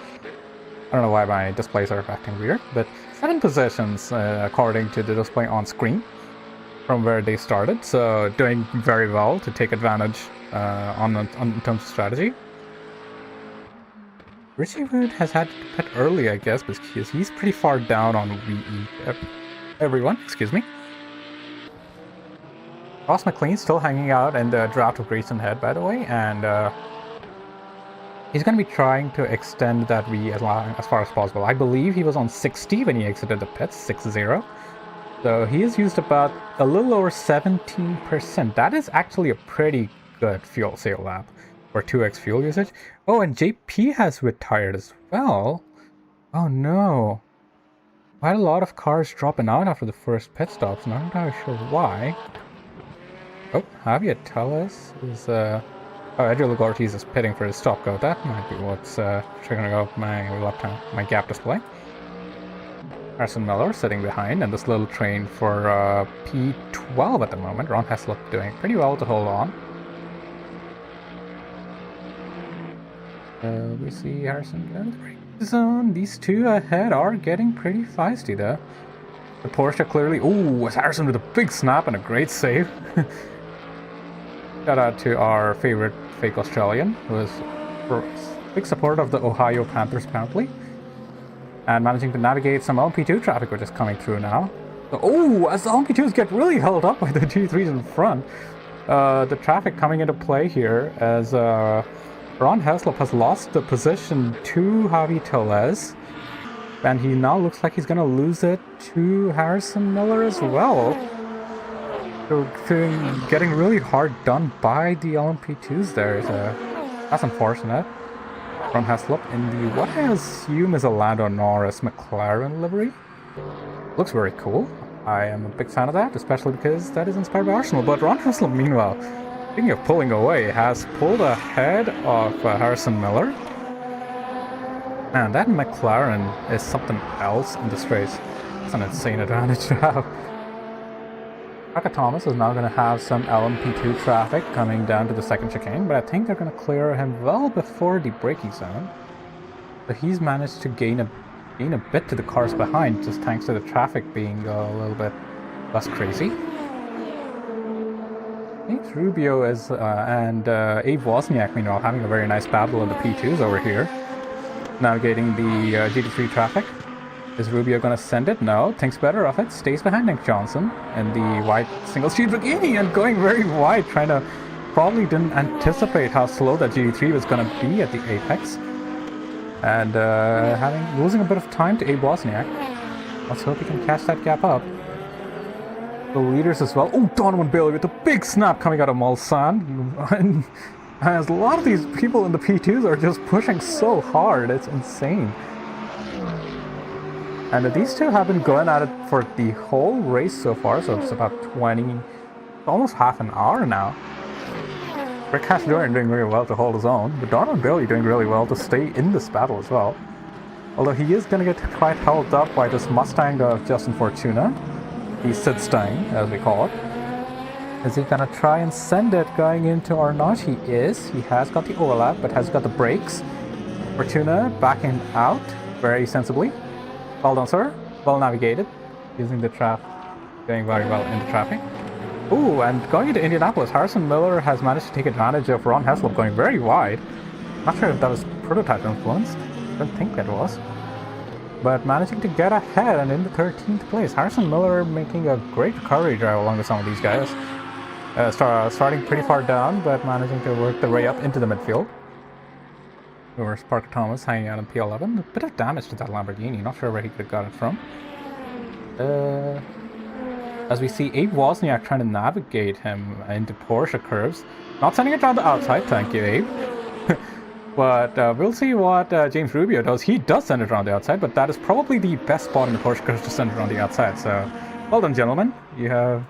I don't know why my displays are acting weird, but 7 positions according to the display on screen from where they started, so doing very well to take advantage in terms of strategy. Richie Wood has had to pit early, I guess, because he's pretty far down on VE. Everyone, excuse me. Ross McLean still hanging out in the draft of Grayson Head, by the way, and he's going to be trying to extend that VE as far as possible. I believe he was on 60 when he exited the pits, 6-0. So he has used about a little over 17%. That is actually a pretty good fuel sale lap for 2x fuel usage. Oh, and JP has retired as well. Oh no. Quite a lot of cars dropping out after the first pit stops. Not entirely sure why. Oh, Javier Tellez is oh, Edgar Ortiz is pitting for his stop go. That might be what's triggering up my gap display. Harrison Miller sitting behind, and this little train for P12 at the moment. Ron Heslop doing pretty well to hold on. We see Harrison going to the break zone. These two ahead are getting pretty feisty though. The Porsche clearly... Ooh, it's Harrison with a big snap and a great save. Shout out to our favorite fake Australian, who is a big supporter of the Ohio Panthers apparently. And managing to navigate some LMP2 traffic, which is coming through now. So, oh, as the LMP2s get really held up by the G3s in front. The traffic coming into play here as Ron Heslop has lost the position to Javi Tellez. And he now looks like he's going to lose it to Harrison Miller as well. So getting really hard done by the LMP2s there. So that's unfortunate. Ron Heslop in the what I assume is a Lando Norris McLaren livery. Looks very cool. I am a big fan of that, especially because that is inspired by Arsenal. But Ron Heslop, meanwhile, speaking of pulling away, has pulled ahead of Harrison Miller. Man, that McLaren is something else in this race. It's an insane advantage to have. Parker Thomas is now going to have some LMP2 traffic coming down to the second chicane, but I think they're going to clear him well before the braking zone. So he's managed to gain a bit to the cars behind, just thanks to the traffic being a little bit less crazy. James Rubio is and Abe Wozniak, meanwhile, having a very nice battle in the P2s over here, navigating the GT3 traffic. Is Rubio going to send it? No. Thinks better of it. Stays behind Nick Johnson in the white single-street Lamborghini and going very wide, trying to... Probably didn't anticipate how slow that GT3 was going to be at the apex. And losing a bit of time to Abe Wozniak. Let's hope he can catch that gap up. The leaders as well. Oh, Donovan Bailey with a big snap coming out of Mulsanne. As a lot of these people in the P2s are just pushing so hard, it's insane. And these two have been going at it for the whole race so far, so it's about 20, almost half an hour now. Rick Cashdorian doing really well to hold his own, but Donald Bailey doing really well to stay in this battle as well. Although he is going to get quite held up by this Mustang of Justin Fortuna, the Sid Stang, as we call it. Is he going to try and send it going into Arnott? He is. He has got the overlap, but has got the brakes. Fortuna backing out very sensibly. Well done, sir. Well navigated. Using the trap, doing very well in the traffic. Ooh, and going into Indianapolis, Harrison Miller has managed to take advantage of Ron Heslop going very wide. Not sure if that was prototype influenced. I don't think that was. But managing to get ahead and in the 13th place. Harrison Miller making a great recovery drive along with some of these guys. Starting pretty far down, but managing to work their way up into the midfield. Where's Parker Thomas hanging out in P11. A bit of damage to that Lamborghini. Not sure where he could have got it from. As we see Abe Wozniak trying to navigate him into Porsche curves. Not sending it down the outside, thank you, Abe. But we'll see what James Rubio does. He does send it around the outside, but that is probably the best spot in the Porsche curves to send it around the outside. So, well done, gentlemen. You have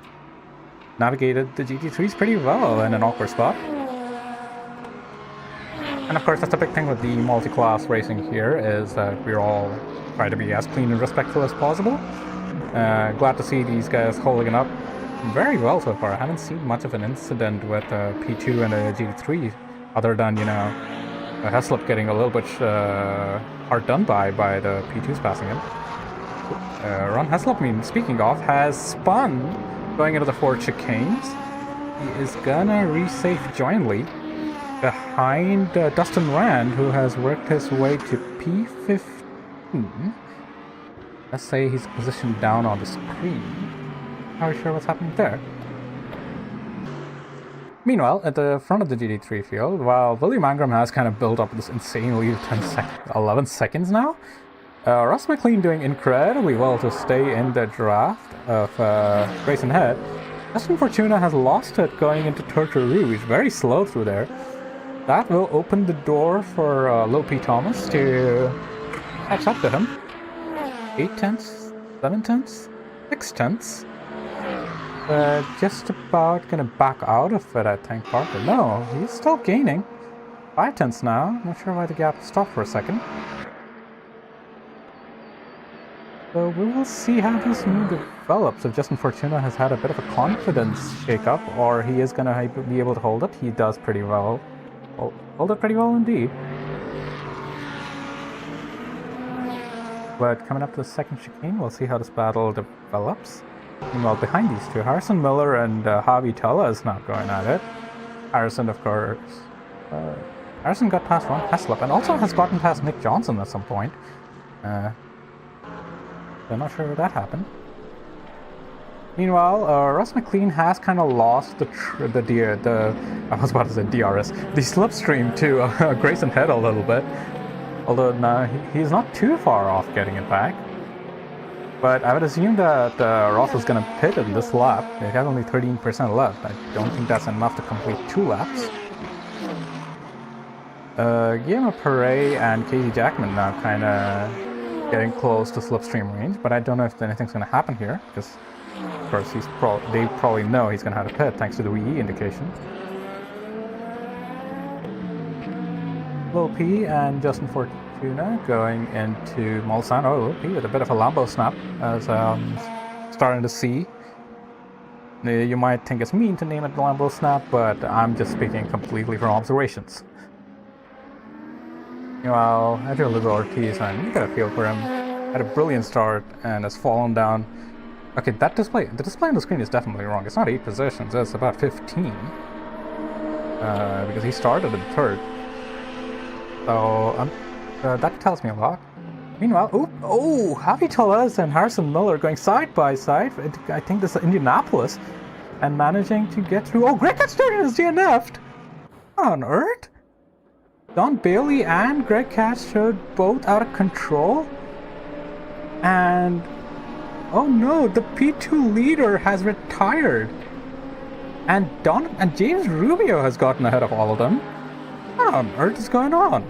navigated the GT3s pretty well in an awkward spot. And of course, that's a big thing with the multi-class racing here, is that we're all trying to be as clean and respectful as possible. Glad to see these guys holding it up very well so far. I haven't seen much of an incident with P2 and the GT3, other than, you know, Heslop getting a little bit hard done by the P2s passing him. Ron Heslop, speaking of, has spun going into the Ford chicanes. He is gonna resafe jointly behind Dustin Rand, who has worked his way to P15. Let's say he's positioned down on the screen. Not really sure what's happening there. Meanwhile, at the front of the GT3 field, while William Mangrum has kind of built up this insane lead of 11 seconds now, Ross McLean doing incredibly well to stay in the draft of Grayson Head. Justin Fortuna has lost it going into Torture Rouge, very slow through there. That will open the door for Lil P. Thomas to catch up to him. 8 tenths, 7 tenths, 6 tenths. Just about gonna back out of it, I think, Parker. No, he's still gaining. 5 tenths now. Not sure why the gap stopped for a second. So we will see how this move develops. If Justin Fortuna has had a bit of a confidence shake-up, or he is gonna be able to hold it. He does pretty well. Hold it pretty well indeed. But coming up to the second chicane, we'll see how this battle develops. Meanwhile, behind these two, Harrison Miller and Javi Tella is not going at it. Harrison, of course. Harrison got past Ron Heslop and also has gotten past Nick Johnson at some point. I'm not sure where that happened. Meanwhile, Ross McLean has kind of lost the I was about to say DRS, the slipstream to Grayson Head a little bit. Although no, he's not too far off getting it back. But I would assume that Ross is going to pit in this lap. They have only 13% left. I don't think that's enough to complete 2 laps. Guillermo Perret and Casey Jackman now kind of getting close to slipstream range, but I don't know if anything's going to happen here, because of course they probably know he's going to have to pit thanks to the WE indication. Lil P and Justin Fortuna going into Mulsanne. Oh, Lil P with a bit of a Lambo snap, as starting to see. You might think it's mean to name it Lambo snap, but I'm just speaking completely from observations. Meanwhile, Adriel Lugo Ortiz, and you got a feel for him, had a brilliant start and has fallen down. Okay, the display on the screen is definitely wrong. It's not 8 positions, it's about 15. Because he started in 3rd. So, that tells me a lot. Meanwhile, Javi Tellez and Harrison Miller going side by side. I think this is Indianapolis. And managing to get through. Oh, Greg Catch-Turner is DNF'd! What on earth? Don Bailey and Greg Catch showed both out of control. And oh no, the P2 leader has retired. And James Rubio has gotten ahead of all of them. What on earth is going on?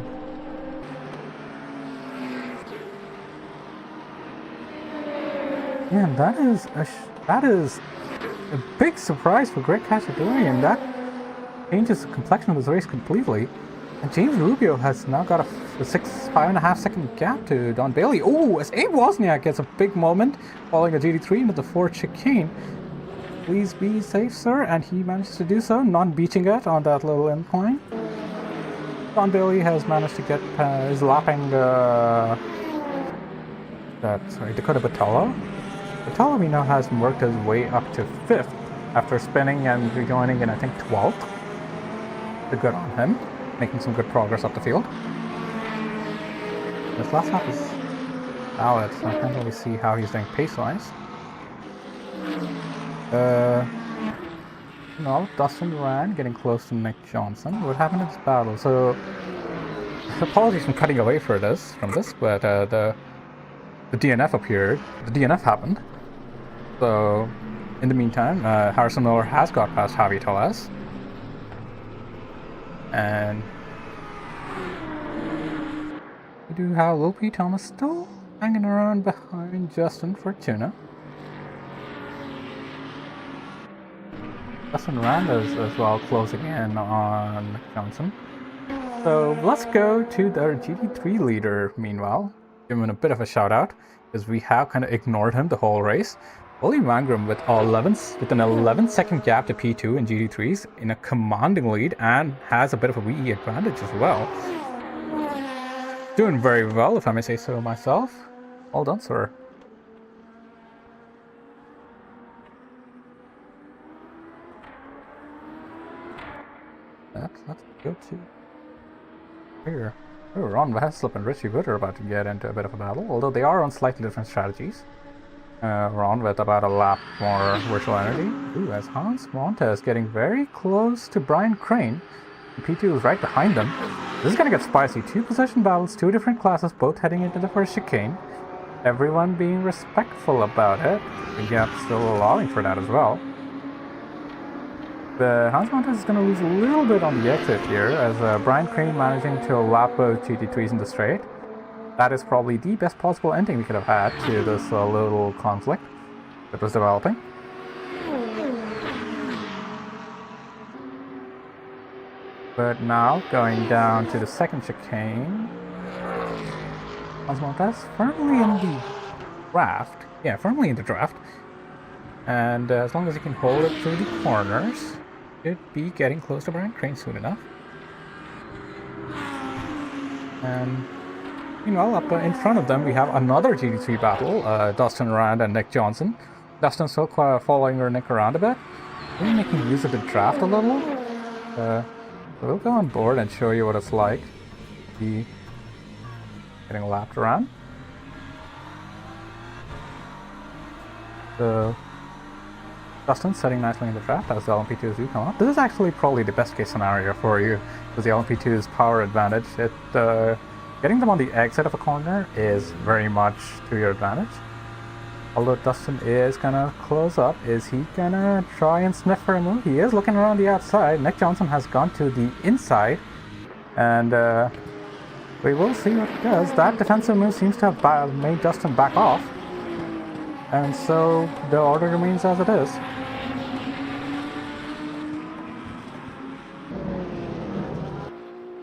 Man, that is a big surprise for Greg Cacciatore, and that changes the complexion of this race completely. And James Rubio has now got a 5.5 second gap to Don Bailey. Oh, as Abe Wozniak gets a big moment following a GT3 into the fourth chicane. Please be safe, sir, and he manages to do so, not beaching it on that little incline. Don Bailey has managed to get is lapping Dakota Batalha. Batalha we know has worked his way up to 5th after spinning and rejoining in I think 12th. So good on him, making some good progress up the field. This last lap is valid, so I can't really see how he's doing pace-wise. Dustin Rand getting close to Nick Johnson. What happened in this battle? So, apologies for cutting away from this, but the DNF appeared. The DNF happened. So, in the meantime, Harrison Miller has got past Javi Tellez. And we do have Lil P. Thomas still hanging around behind Justin Fortuna. Justin Rand is as well closing in on Johnson. So let's go to their GT3 leader meanwhile. Give him a bit of a shout out, because we have kind of ignored him the whole race. Willie Mangrum with an 11-second gap to P2 in GT3s in a commanding lead, and has a bit of a VE advantage as well. Doing very well, if I may say so myself. Well done, sir. Let's go to here. Ron Haslip and Richie Wood are about to get into a bit of a battle, although they are on slightly different strategies. Ron with about a lap more virtual energy. Ooh, as Hans Montez getting very close to Brian Crane. P2 is right behind them. This is going to get spicy. 2 position battles, 2 different classes, both heading into the first chicane. Everyone being respectful about it. The gap still allowing for that as well. Hans Montez is going to lose a little bit on the exit here, as Brian Crane managing to lap both GT3s in the straight. That is probably the best possible ending we could have had to this little conflict that was developing. But now, going down to the second chicane, Hans Montez firmly in the draft. Yeah, firmly in the draft. And as long as he can hold it through the corners, should be getting close to Brian Crane soon enough. And meanwhile, up in front of them, we have another GT3 battle, Dustin Rand and Nick Johnson. Dustin still following Nick around a bit, maybe making use of the draft a little. We'll go on board and show you what it's like to be getting lapped around. So Dustin setting nicely in the draft as the LMP2s do come up. This is actually probably the best case scenario for you, because the LMP2's power advantage, getting them on the exit of a corner is very much to your advantage. Although Dustin is gonna close up, is he gonna try and sniff for a move? He is looking around the outside. Nick Johnson has gone to the inside, and we will see what he does. That defensive move seems to have made Dustin back off, and so the order remains as it is.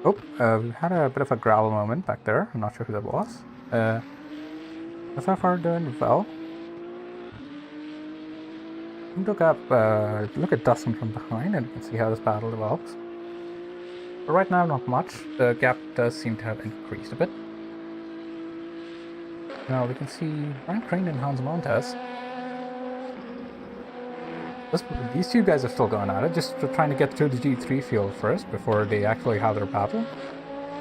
Oh, we had a bit of a gravel moment back there. I'm not sure who that was. So far doing well. Look at Dustin from behind, and you can see how this battle develops. But right now, not much. The gap does seem to have increased a bit. Now we can see Brian Crane and Hans Montez. These two guys are still going at it, just trying to get through the G3 field first before they actually have their battle.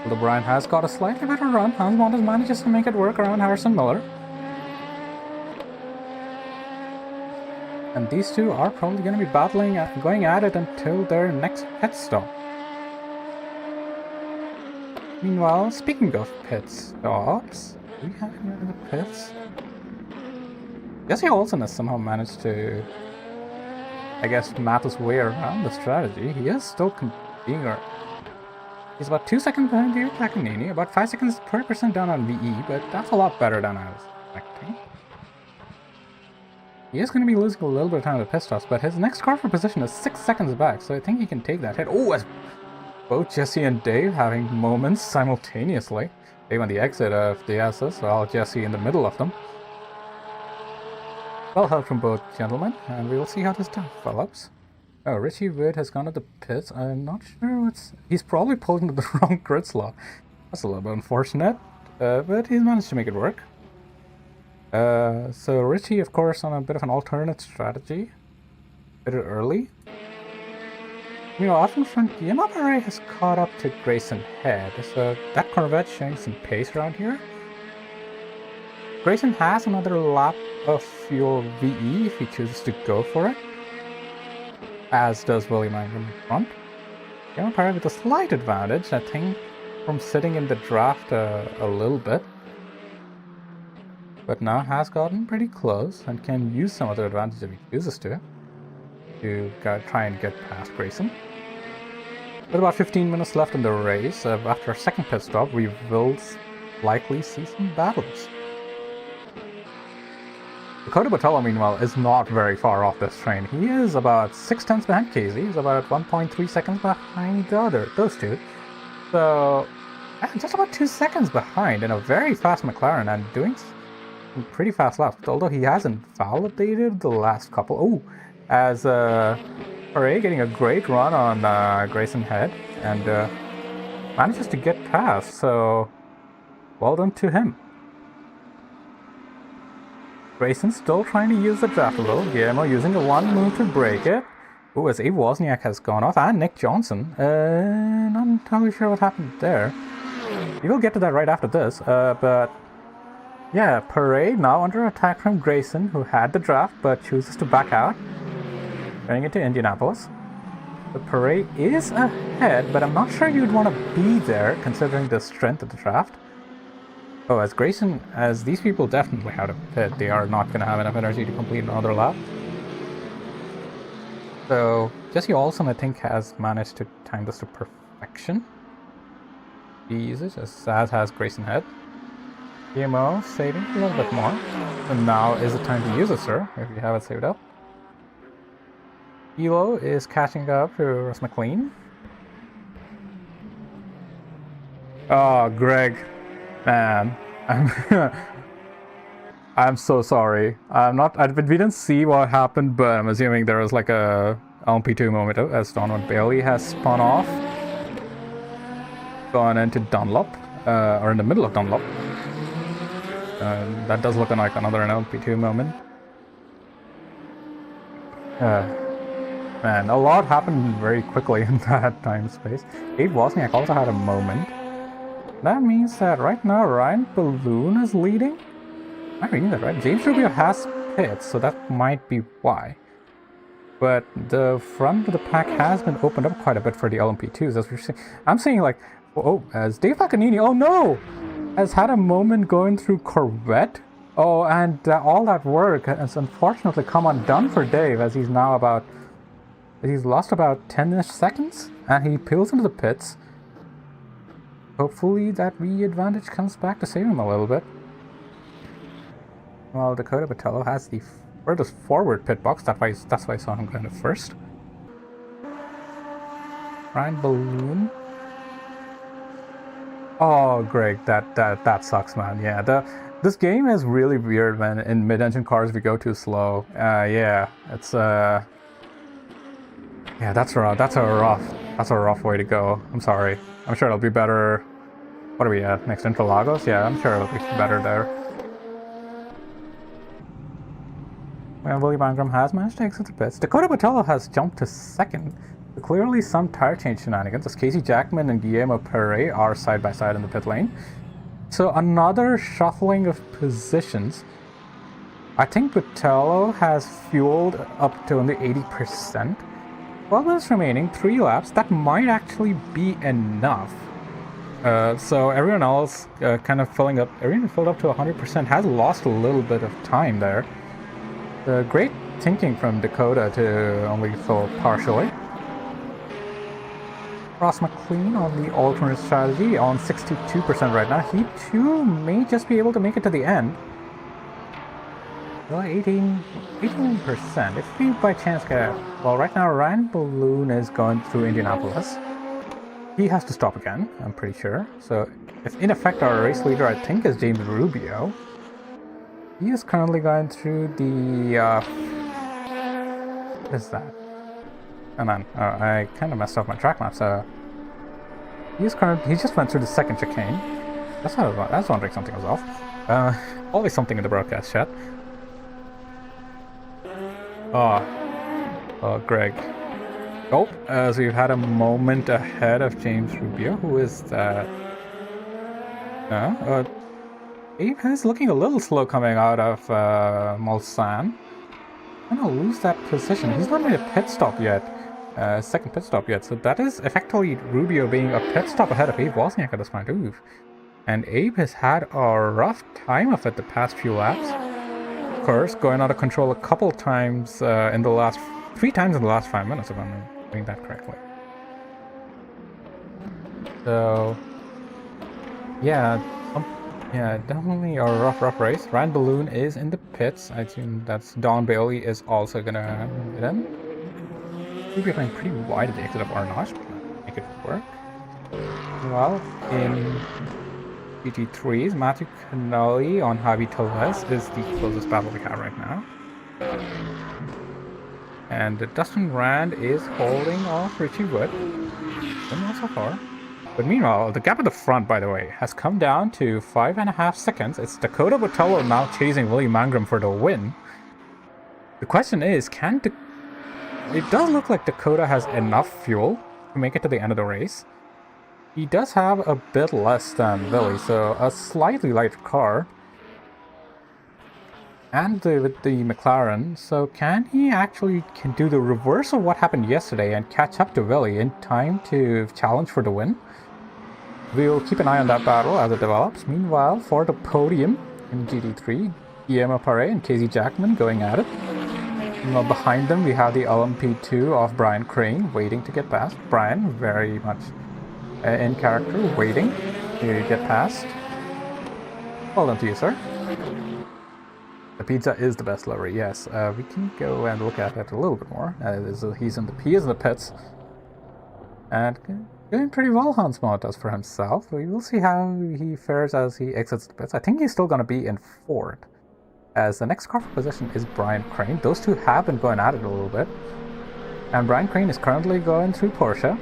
Although Brian has got a slightly better run, Hans Montez manages to make it work around Harrison Miller. And these two are probably going to be going at it until their next pit stop. Meanwhile, speaking of pit stops, do we have any other pits? Jesse Olsen has somehow managed to, I guess, map his way around the strategy. He is still He's about 2 seconds behind David Paganini, about 5 seconds, 30% down on VE, but that's a lot better than I was expecting. He is going to be losing a little bit of time to pit stops, but his next car for position is 6 seconds back, so I think he can take that hit. Oh, as both Jesse and Dave having moments simultaneously. Dave on the exit of the SS, while Jesse in the middle of them. Well held from both gentlemen, and we will see how this develops. Oh, Richie Wood has gone to the pits. I'm not sure what's... He's probably pulled into the wrong grid slot. That's a little bit unfortunate, but he's managed to make it work. So Richie, of course, on a bit of an alternate strategy. Bit early. You know, off in front, Yamapare has caught up to Grayson Head, so that Corvette showing some pace around here. Grayson has another lap of fuel VE if he chooses to go for it, as does William Ingram in front. Yamapare with a slight advantage, I think, from sitting in the draft a little bit, but now has gotten pretty close and can use some of the advantage if he chooses to try and get past Grayson. With about 15 minutes left in the race, after our second pit stop, we will likely see some battles. Dakota Botello, meanwhile, is not very far off this train. He is about 6 tenths behind Casey. He's about 1.3 seconds behind those two. So, just about 2 seconds behind in a very fast McLaren and doing some pretty fast laps. Although he hasn't validated the last couple. Oh, as Hooray getting a great run on Grayson Head and manages to get past. So, well done to him. Grayson still trying to use the draft a little. Guillermo using the one move to break it. Ooh, as Abe Wozniak has gone off, and Nick Johnson. Not entirely sure what happened there. We will get to that right after this, but yeah, Parade now under attack from Grayson, who had the draft but chooses to back out, turning into Indianapolis. The Parade is ahead, but I'm not sure you'd want to be there considering the strength of the draft. Oh, as Grayson, as these people definitely have a pit, they are not going to have enough energy to complete another lap. So, Jesse Olsen, I think, has managed to time this to perfection. He uses, as has Grayson Head. GMO saving a little bit more. And now is the time to use it, sir, if you have it saved up. Elo is catching up to Russ McLean. Oh, Greg. Man, I'm so sorry. We didn't see what happened, but I'm assuming there was like a LMP2 moment as Donovan Bailey has spun off, gone into Dunlop, or in the middle of Dunlop. That does look like another LMP2 moment. Man, a lot happened very quickly in that time space. Abe Wozniak also had a moment. That means that right now Ryan Balloon is leading? Am I reading that right? James Rubio has pits, so that might be why. But the front of the pack has been opened up quite a bit for the LMP2s, as we're seeing. I'm seeing like, oh, as Dave Paganini, oh no! Has had a moment going through Corvette. Oh, and all that work has unfortunately come undone for Dave, as he's now he's lost about 10-ish seconds, and he peels into the pits. Hopefully that advantage comes back to save him a little bit. Well, Dakota Botello has the furthest forward pit box. That's why I saw him kind of first. Ryan Balloon. Oh, Greg, that sucks, man. Yeah, this game is really weird, man. In mid-engine cars, we go too slow. Yeah, it's yeah, that's a rough way to go. I'm sorry. I'm sure it'll be better. What are we at? Next Interlagos? Yeah, I'm sure it'll be better there. Well, William Ingram has managed to exit the pits. Dakota Botello has jumped to second. Clearly some tire change shenanigans, as Casey Jackman and Guillermo Perret are side by side in the pit lane. So another shuffling of positions. I think Botello has fueled up to only 80%. 12 minutes remaining, 3 laps. That might actually be enough. So everyone else kind of filling up. Everyone filled up to 100% has lost a little bit of time there. Great thinking from Dakota to only fill partially. Ross McLean on the alternate strategy on 62% right now. He too may just be able to make it to the end. Well, 18%. If we by chance get... Well, right now Ryan Balloon is going through Indianapolis. He has to stop again, I'm pretty sure. So, if in effect our race leader, I think, is James Rubio. He is currently going through the... what is that? Oh man, I kind of messed up my track map, so... He just went through the second chicane. That's what I was wondering something was off. Always something in the broadcast chat. Greg. Oh, so we've had a moment ahead of James Rubio. Who is that? Abe is looking a little slow coming out of Mulsanne. I'm gonna lose that position. He's not made a pit stop yet. Second pit stop yet. So that is effectively Rubio being a pit stop ahead of Abe Wozniak at this point. Ooh. And Abe has had a rough time of it the past few laps. Of course, going out of control a couple times in the last... 3 times in the last 5 minutes, if I'm doing that correctly. So... Yeah, definitely a rough race. Ryan Balloon is in the pits. I assume that's Don Bailey is also gonna get in. We'll be playing pretty wide at the exit of Arnage, but make it work. Well, in GT3s, Matthew Canali on Javi Tellez is the closest battle we have right now. And Dustin Rand is holding off Richie Wood. Not so far. But meanwhile, the gap at the front, by the way, has come down to 5.5 seconds. It's Dakota Botello now chasing Willie Mangrum for the win. The question is, it does look like Dakota has enough fuel to make it to the end of the race. He does have a bit less than Willie, so a slightly lighter car. And with the McLaren, so can he actually do the reverse of what happened yesterday and catch up to Willie in time to challenge for the win? We will keep an eye on that battle as it develops. Meanwhile, for the podium in GT3, Guillermo Paré and Casey Jackman going at it. Meanwhile, behind them, we have the LMP2 of Brian Crane waiting to get past. Brian, very much in character, waiting to get past. Well done to you, sir. The pizza is the best livery, yes. We can go and look at it a little bit more. He is in the pits. And doing pretty well, Hans Moll does for himself. We will see how he fares as he exits the pits. I think he's still going to be in fourth, as the next car for position is Brian Crane. Those two have been going at it a little bit. And Brian Crane is currently going through Porsche.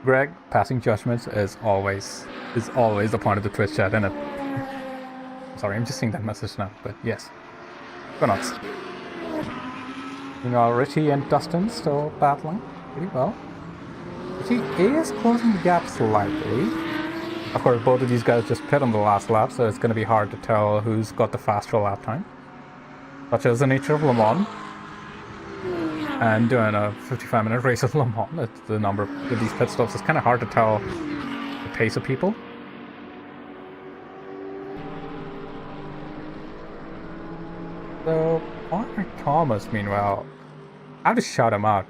Greg, passing judgments is always the point of the Twitch chat, isn't it? Sorry, I'm just seeing that message now, but yes. Go nuts. Meanwhile, Richie and Dustin still battling pretty well. Richie is closing the gap slightly. Of course, both of these guys just pit on the last lap, so it's going to be hard to tell who's got the faster lap time. Such as the nature of Le Mans. And doing a 55-minute race of Le Mans, it's the number of these pit stops, it's kind of hard to tell the pace of people. So, Connor Thomas, meanwhile, I have to shout him out.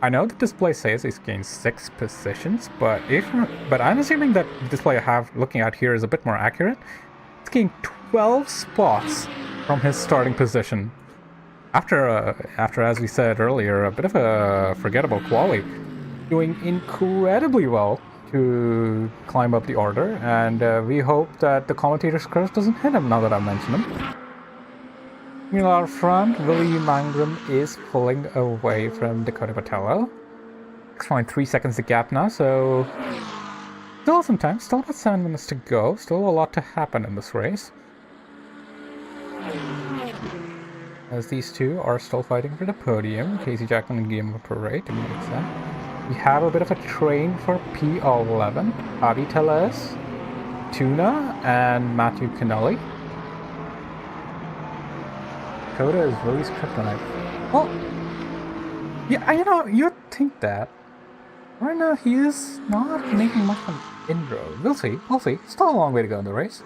I know the display says he's gained 6 positions, but I'm assuming that the display I have looking at here is a bit more accurate. He's gained 12 spots from his starting position. After, as we said earlier, a bit of a forgettable quali, doing incredibly well to climb up the order, and we hope that the commentator's curse doesn't hit him now that I mention him. Meanwhile, out front, Willie Mangrum is pulling away from Dakota Botello. 6.3 seconds the gap now, so still some time, still about 7 minutes to go, still a lot to happen in this race. As these two are still fighting for the podium, Casey Jackman and Guillermo Paré to make sense. We have a bit of a train for P11, Javi Tellez, Tuna, and Matthew Canelli. Dakota is Willie's kryptonite. Well, yeah, you'd think that. Right now, he is not making much of an inroad. We'll see. Still a long way to go in the race.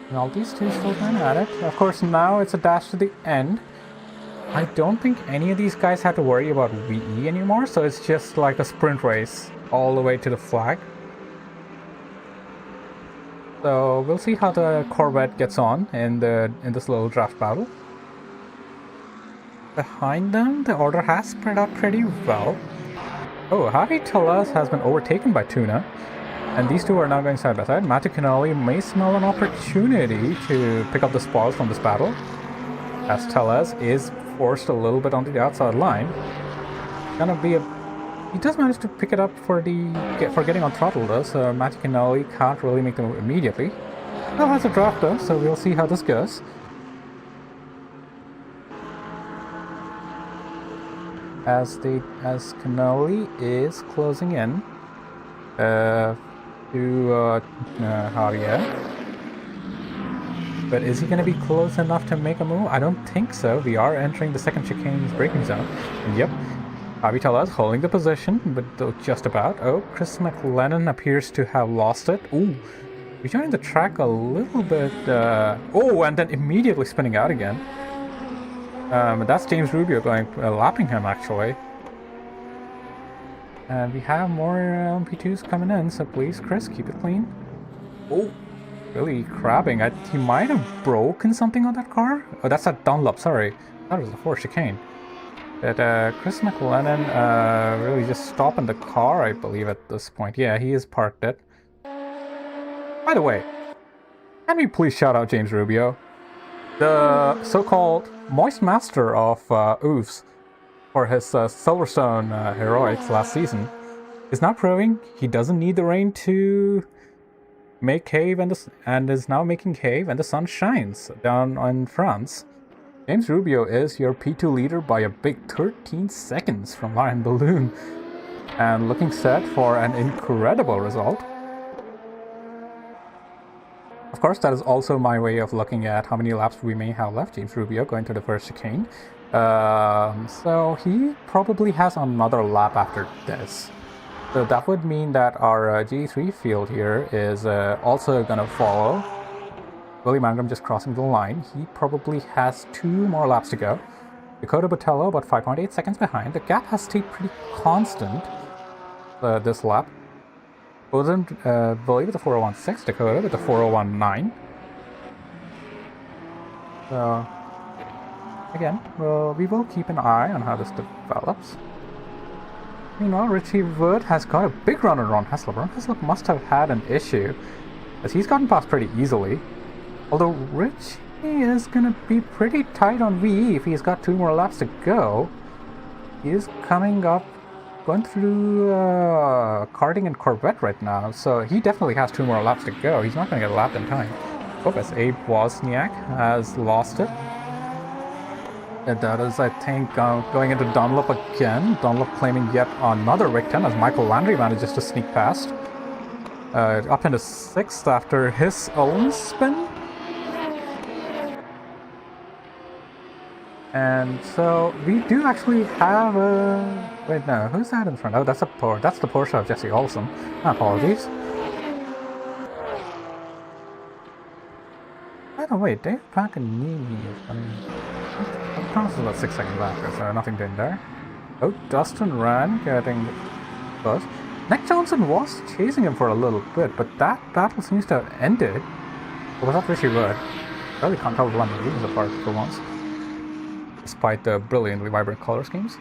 And all these two still going at it. Of course, now it's a dash to the end. I don't think any of these guys have to worry about VE anymore, so it's just like a sprint race all the way to the flag. So we'll see how the Corvette gets on in this little draft battle. Behind them, the order has spread out pretty well. Oh, Javi Teles has been overtaken by Tuna, and these two are now going side by side. Matthew Canali may smell an opportunity to pick up the spoils from this battle, as Teles is forced a little bit onto the outside line. Gonna be a... He does manage to pick it up for getting on throttle though, so Matthew Canali can't really make the move immediately. Still has a draft though, so we'll see how this goes. As Canali is closing in to Javier. But is he going to be close enough to make a move? I don't think so. We are entering the second chicane's braking zone. And yep, Javi Teles holding the position, but just about. Oh, Chris McLennan appears to have lost it. Ooh, rejoining the track a little bit. Oh, and then immediately spinning out again. That's James Rubio going lapping him actually. And we have more MP2s coming in, so please, Chris, keep it clean. Oh, really crabbing. He might have broken something on that car. Oh, that's that Dunlop, sorry. That was the fourth chicane. But Chris McLennan really just stopping the car, I believe, at this point. Yeah, he has parked it. By the way, can we please shout out James Rubio? The so-called Moist Master of OOFS for his Silverstone heroics last season is now proving he doesn't need the rain to make hay and is now making hay when the sun shines down in France. James Rubio is your P2 leader by a big 13 seconds from Lion Balloon and looking set for an incredible result. Of course, that is also my way of looking at how many laps we may have left. James Rubio going to the first chicane. So he probably has another lap after this. So that would mean that our G3 field here is also going to follow. Willie Mangum just crossing the line. He probably has 2 more laps to go. Dakota Botello about 5.8 seconds behind. The gap has stayed pretty constant this lap. Boden, Billy with the 401.6, Dakota with the 401.9. So, again, we will keep an eye on how this develops. Meanwhile, Richie Wood has got a big run on Ron Heslop. Ron Heslop must have had an issue, as he's gotten past pretty easily. Although Richie is going to be pretty tight on VE if he's got 2 more laps to go. He is coming up, going through karting and Corvette right now, so he definitely has 2 more laps to go. He's not going to get lapped in time. OOFS Abe Wozniak has lost it. And that is, I think, going into Dunlop again. Dunlop claiming yet another victim as Michael Landry manages to sneak past. Up into 6th after his own spin. And so we do actually have a... Wait, no, who's that in front? Oh, that's the Porsche of Jesse Olsen. My apologies. By the way, Dave Paganini is coming... I promise it's about 6 seconds after, so nothing doing there. Oh, Dustin Rand getting close. Nick Johnson was chasing him for a little bit, but that battle seems to have ended. Or was that Richie Wood? I really can't tell the line of regions apart for once. Despite the brilliantly vibrant color schemes.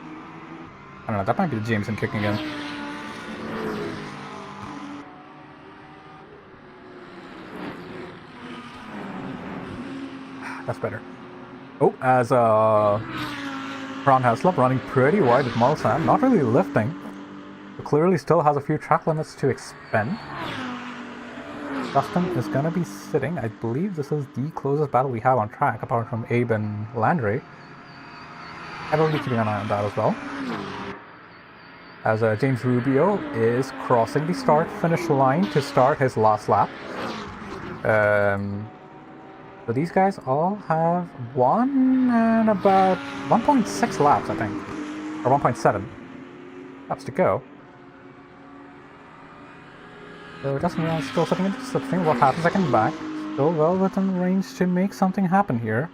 I don't know, that might be the Jameson kicking in. That's better. Oh, as Ron Heslop running pretty wide at Mulsanne, not really lifting, but clearly still has a few track limits to expend. Dustin is going to be sitting. I believe this is the closest battle we have on track, apart from Abe and Landry. I will be keeping an eye on that as well. As James Rubio is crossing the start-finish line to start his last lap. So these guys all have 1 and about 1.6 laps, I think. Or 1.7 laps to go. So Dustin is still sitting in the slipstream. What happens? I can back. Still well within range to make something happen here.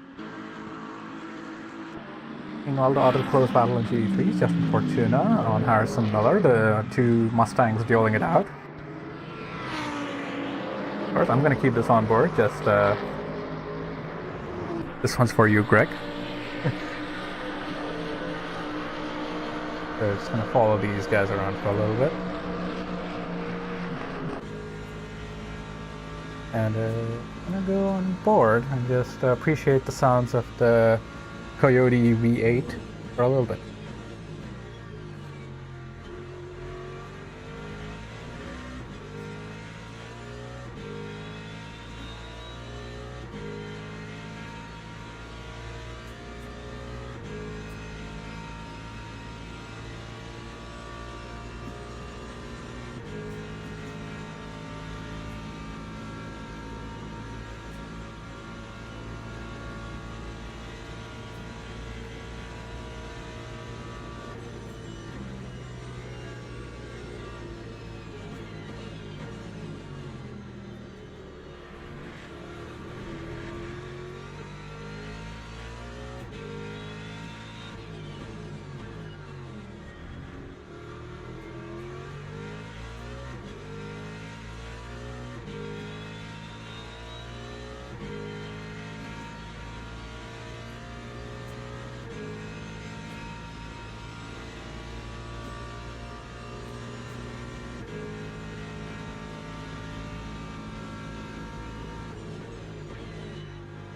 Meanwhile, the other close battle in GT3 is Justin Fortuna on Harrison Miller, the two Mustangs dueling it out. Of course, I'm going to keep this on board, just this one's for you, Greg. So just going to follow these guys around for a little bit. And I'm going to go on board and just appreciate the sounds of the Coyote V8 for a little bit.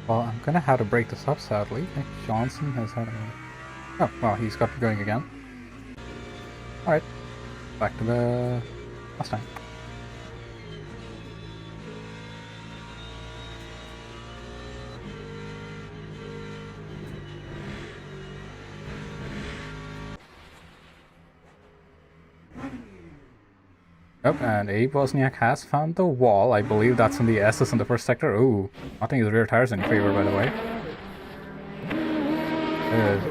Well, I'm gonna have to break this up, sadly. Nick Johnson has had a... Oh, well, he's got me going again. Alright, back to the Mustang. Oh, and Abe Wozniak has found the wall. I believe that's in the S's in the first sector. Ooh, I think his rear tire's in favor, by the way. Good.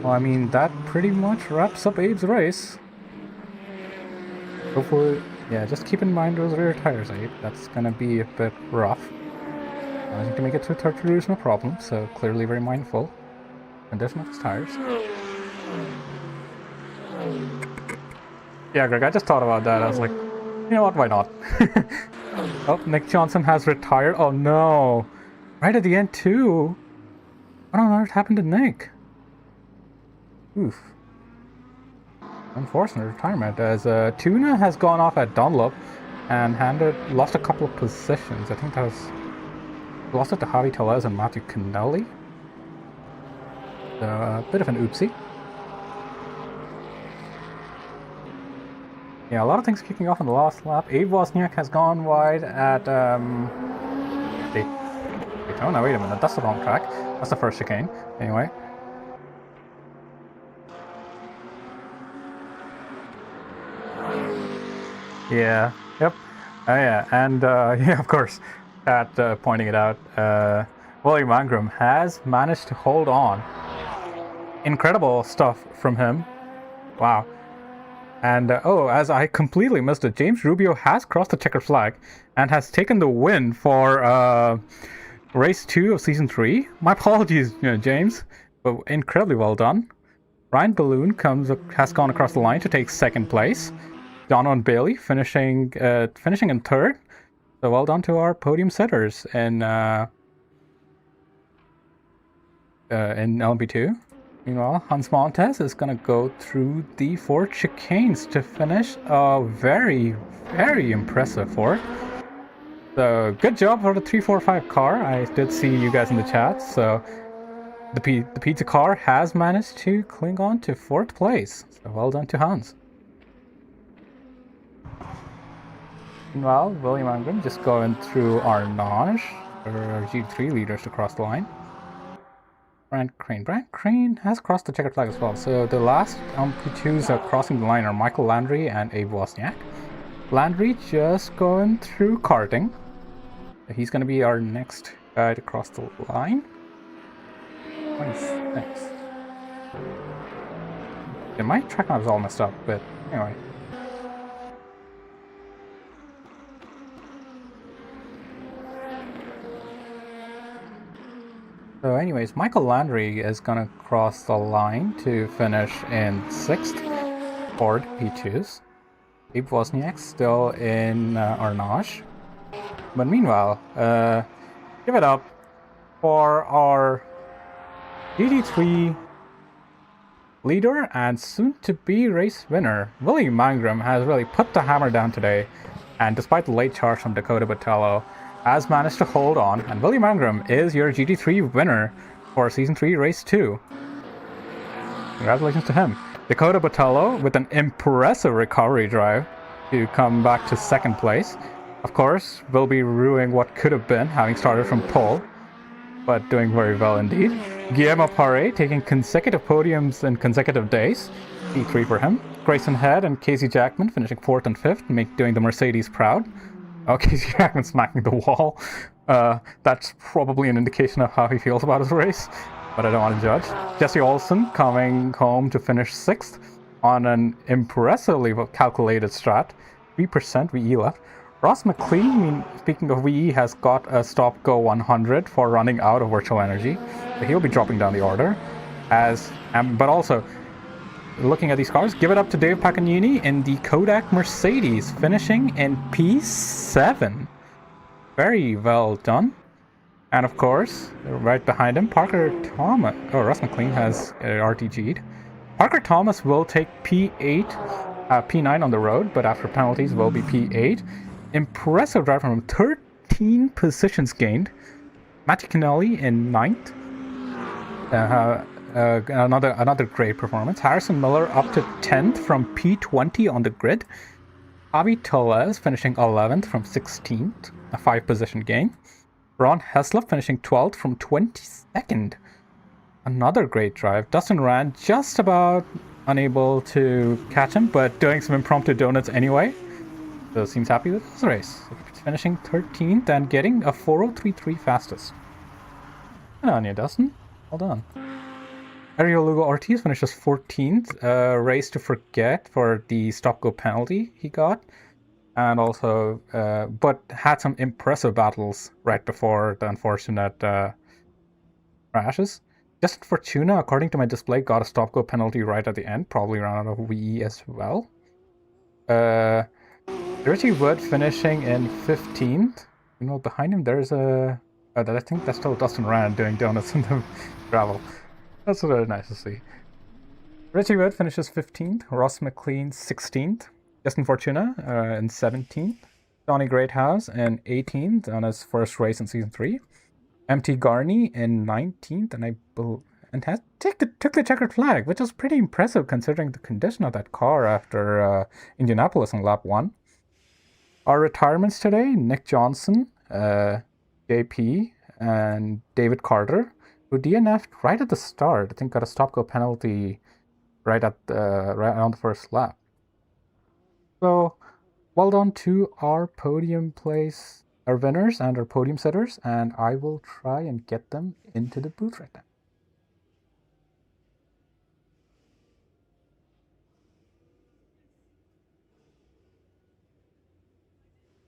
Well, I mean, that pretty much wraps up Abe's race. Hopefully, yeah, just keep in mind those rear tires, Abe. That's gonna be a bit rough. I think to make it through 30 routes, no problem, so clearly very mindful. Condition of his tires. Yeah, Greg, I just thought about that. I was like, you know what, why not? Oh, Nick Johnson has retired. Oh no. Right at the end too. What on earth happened to Nick? Oof. Unfortunate retirement, as Tuna has gone off at Dunlop and lost a couple of positions. I think that was... lost it to Javi Tellez and Matthew Canelli. So, a bit of an oopsie. Yeah, a lot of things kicking off in the last lap. Abe Wozniak has gone wide at Daytona. Wait a minute, that's the wrong track. That's the first chicane. Anyway. Yeah, yep. Oh yeah, and yeah, of course, Pat pointing it out, William Ingram has managed to hold on. Incredible stuff from him. Wow. And oh, as I completely missed it, James Rubio has crossed the checkered flag and has taken the win for race 2 of season 3. My apologies, James, but incredibly well done. Ryan Balloon has gone across the line to take second place. Donovan Bailey finishing in third. So well done to our podium setters in LMP2. Meanwhile, Hans Montes is going to go through the 4 chicanes to finish a very, very impressive 4th. So, good job for the 345 car. I did see you guys in the chat. So, the pizza car has managed to cling on to 4th place. So, well done to Hans. Meanwhile, William Ingram just going through Arnage, our G3 leaders to cross the line. Brand Crane has crossed the checkered flag as well. So the last LMP2s crossing the line are Michael Landry and Abe Wozniak. Landry just going through karting. He's going to be our next guy to cross the line. Nice, thanks. Yeah, my track map is all messed up, but anyway. So, anyways, Michael Landry is gonna cross the line to finish in 6th. Ford P2s. Abe Wozniak still in Arnage. But meanwhile, give it up for our GT3 leader and soon-to-be race winner. Willie Mangrum has really put the hammer down today, and despite the late charge from Dakota Botello, has managed to hold on, and Willie Mangrum is your GT3 winner for Season 3 Race 2. Congratulations to him. Dakota Botello with an impressive recovery drive to come back to 2nd place. Of course, will be ruining what could have been, having started from pole, but doing very well indeed. Guillermo Paré taking consecutive podiums in consecutive days. P3 for him. Grayson Head and Casey Jackman finishing 4th and 5th, doing the Mercedes proud. Oh, Casey Jackman smacking the wall. That's probably an indication of how he feels about his race, but I don't want to judge. Jesse Olsen coming home to finish 6th on an impressively calculated strat. 3% VE left. Ross McLean, speaking of VE, has got a stop-go 100 for running out of virtual energy. So he'll be dropping down the order. But also, looking at these cars, give it up to Dave Pacagnini in the Kodak Mercedes, finishing in P7. Very well done. And of course, right behind him, Parker Thomas. Oh, Ross McLean has RTG'd. Parker Thomas will take P8, P9 on the road, but after penalties will be P8. Impressive drive from him, 13 positions gained. Matty Canelli in 9th. Another great performance. Harrison Miller up to 10th from P20 on the grid. Javi Tellez finishing 11th from 16th, a 5-position gain. Ron Heslop finishing 12th from 22nd. Another great drive. Dustin Rand just about unable to catch him, but doing some impromptu donuts anyway. So seems happy with this race. Finishing 13th and getting a 4:03.3 fastest. Good on you, Dustin. Well done. Ariel Lugo Ortiz finishes 14th. Race to forget for the stop-go penalty he got. And also, but had some impressive battles right before the unfortunate crashes. Justin Fortuna, according to my display, got a stop-go penalty right at the end, probably ran out of VE as well. Richie Wood finishing in 15th. You know, behind him there's I think that's still Dustin Rand doing donuts in the gravel. That's really nice to see. Richie Wood finishes 15th. Ross McLean 16th. Justin Fortuna in 17th. Johnny Greathouse in 18th on his first race in Season 3. MT Garney in 19th, and took the checkered flag, which was pretty impressive considering the condition of that car after Indianapolis in lap 1. Our retirements today, Nick Johnson, JP, and David Carter, who DNF'd right at the start. I think got a stop-go penalty right on the first lap. So, well done to our podium place, our winners and our podium setters, and I will try and get them into the booth right now.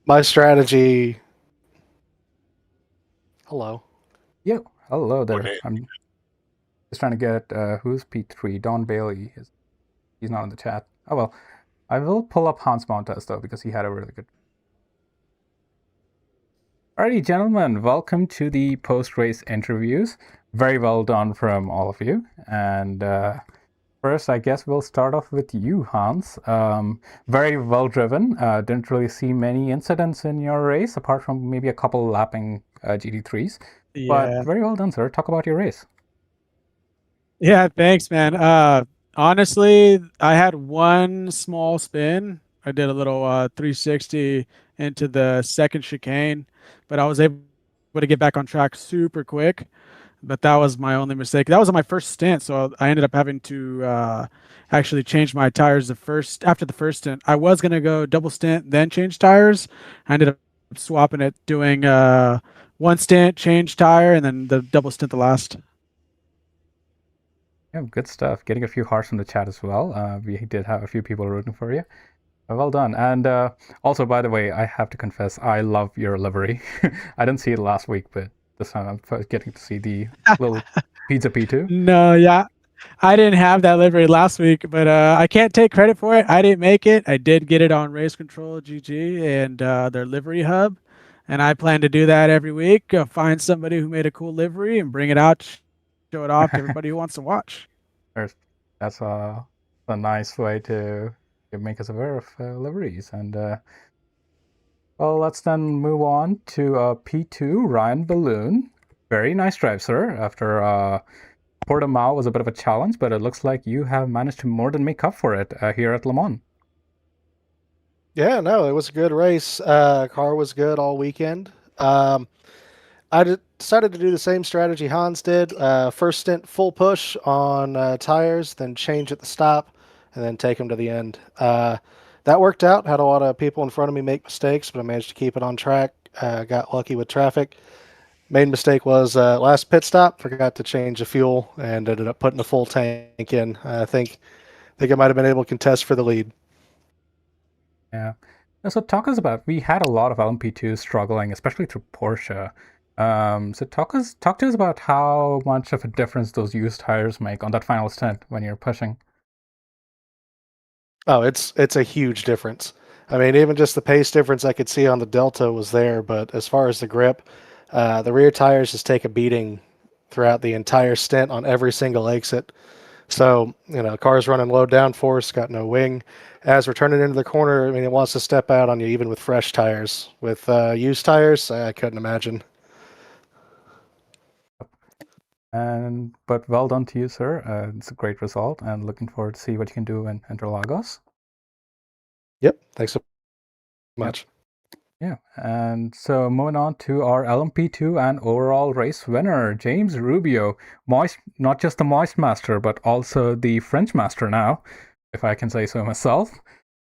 My strategy. Hello. Yo, hello there. Okay. I'm just trying to get who's P3. Don Bailey. He's not in the chat. Oh well, I will pull up Hans Montes though because he had a really good. Alrighty, gentlemen, welcome to the post-race interviews. Very well done from all of you. And first, I guess we'll start off with you, Hans. Very well driven. Didn't really see many incidents in your race, apart from maybe a couple lapping GT3s. Yeah. But very well done, sir. Talk about your race. Yeah, thanks, man. Honestly, I had one small spin. I did a little 360 into the second chicane, but I was able to get back on track super quick. But that was my only mistake. That was my first stint, so I ended up having to actually change my tires after the first stint. I was gonna go double stint, then change tires. I ended up swapping it, doing one stint, change tire, and then the double stint the last. Yeah, good stuff. Getting a few hearts from the chat as well. We did have a few people rooting for you. Well done. And also, by the way, I have to confess, I love your livery. I didn't see it last week, but this time I'm first getting to see the little pizza P2. No, yeah. I didn't have that livery last week, but I can't take credit for it. I didn't make it. I did get it on Race Control GG and their livery hub, and I plan to do that every week. Find somebody who made a cool livery and bring it out, show it off to everybody who wants to watch. That's a nice way to make us aware of liveries. And well, let's then move on to P2 Ryan Balloon. Very nice drive, sir. After Portimao was a bit of a challenge, but it looks like you have managed to more than make up for it here at Le Mans. Yeah, no, it was a good race. Car was good all weekend. I decided to do the same strategy Hans did. First stint full push on tires, then change at the stop, and then take them to the end. That worked out. Had a lot of people in front of me make mistakes, but I managed to keep it on track. Got lucky with traffic. Main mistake was last pit stop. Forgot to change the fuel and ended up putting a full tank in. I think I might have been able to contest for the lead. Yeah. So talk us about, we had a lot of LMP2 struggling, especially through Porsche. So talk to us about how much of a difference those used tires make on that final stint when you're pushing. Oh, it's a huge difference. I mean, even just the pace difference I could see on the Delta was there, but as far as the grip, the rear tires just take a beating throughout the entire stint on every single exit. So, car's running low downforce, got no wing. As we're turning into the corner, I mean, it wants to step out on you even with fresh tires. With used tires, I couldn't imagine. But well done to you, sir. It's a great result, and looking forward to see what you can do in Interlagos. Yep, thanks so much. Yeah, and so moving on to our LMP2 and overall race winner, James Rubio. Not just the Moist Master, but also the French Master now, if I can say so myself.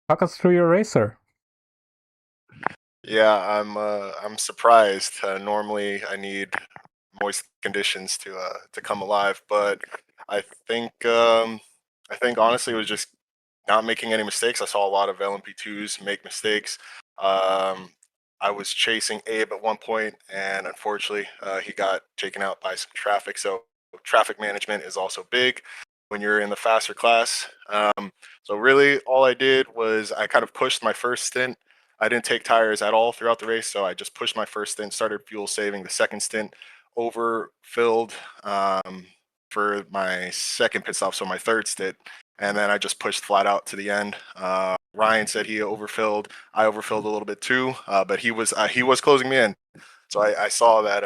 Talk us through your race, sir. Yeah, I'm surprised. Normally, I need moist conditions to come alive, but I think honestly it was just not making any mistakes. I saw a lot of LMP2s make mistakes. I was chasing Abe at one point, and unfortunately, he got taken out by some traffic. So traffic management is also big when you're in the faster class. So really, all I did was I kind of pushed my first stint. I didn't take tires at all throughout the race, so I just pushed my first stint, started fuel saving. The second stint overfilled for my second pit stop, so my third stint, and then I just pushed flat out to the end. Ryan said he overfilled. I overfilled a little bit too, but he was closing me in. So I saw that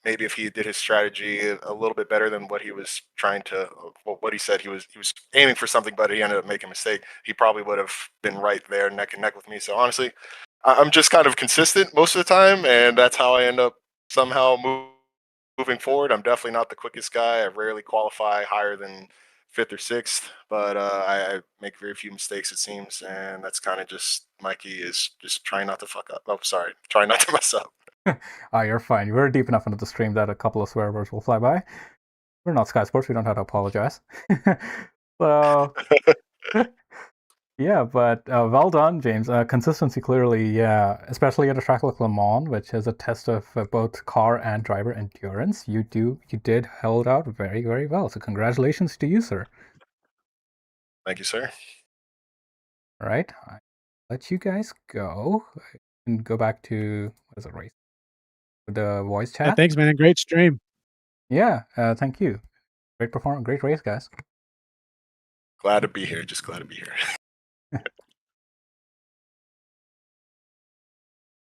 maybe if he did his strategy a little bit better than what he was trying to, what he said he was aiming for something, but he ended up making a mistake. He probably would have been right there neck and neck with me. So honestly, I'm just kind of consistent most of the time, and that's how I end up somehow moving forward. I'm definitely not the quickest guy. I rarely qualify higher than fifth or sixth, but I make very few mistakes, it seems, and that's kind of just my key is just trying not to fuck up. Oh, sorry, trying not to mess up. You're fine. We're deep enough into the stream that a couple of swear words will fly by. We're not Sky Sports. We don't have to apologize. So, yeah, but well done, James. Consistency clearly, yeah, especially at a track like Le Mans, which is a test of both car and driver endurance. You did hold out very, very well. So congratulations to you, sir. Thank you, sir. All right, I let you guys go and go back to what is it, race? The voice chat. Yeah, thanks, man. Great stream. Yeah, thank you. Great performance, great race, guys. Glad to be here. Just glad to be here.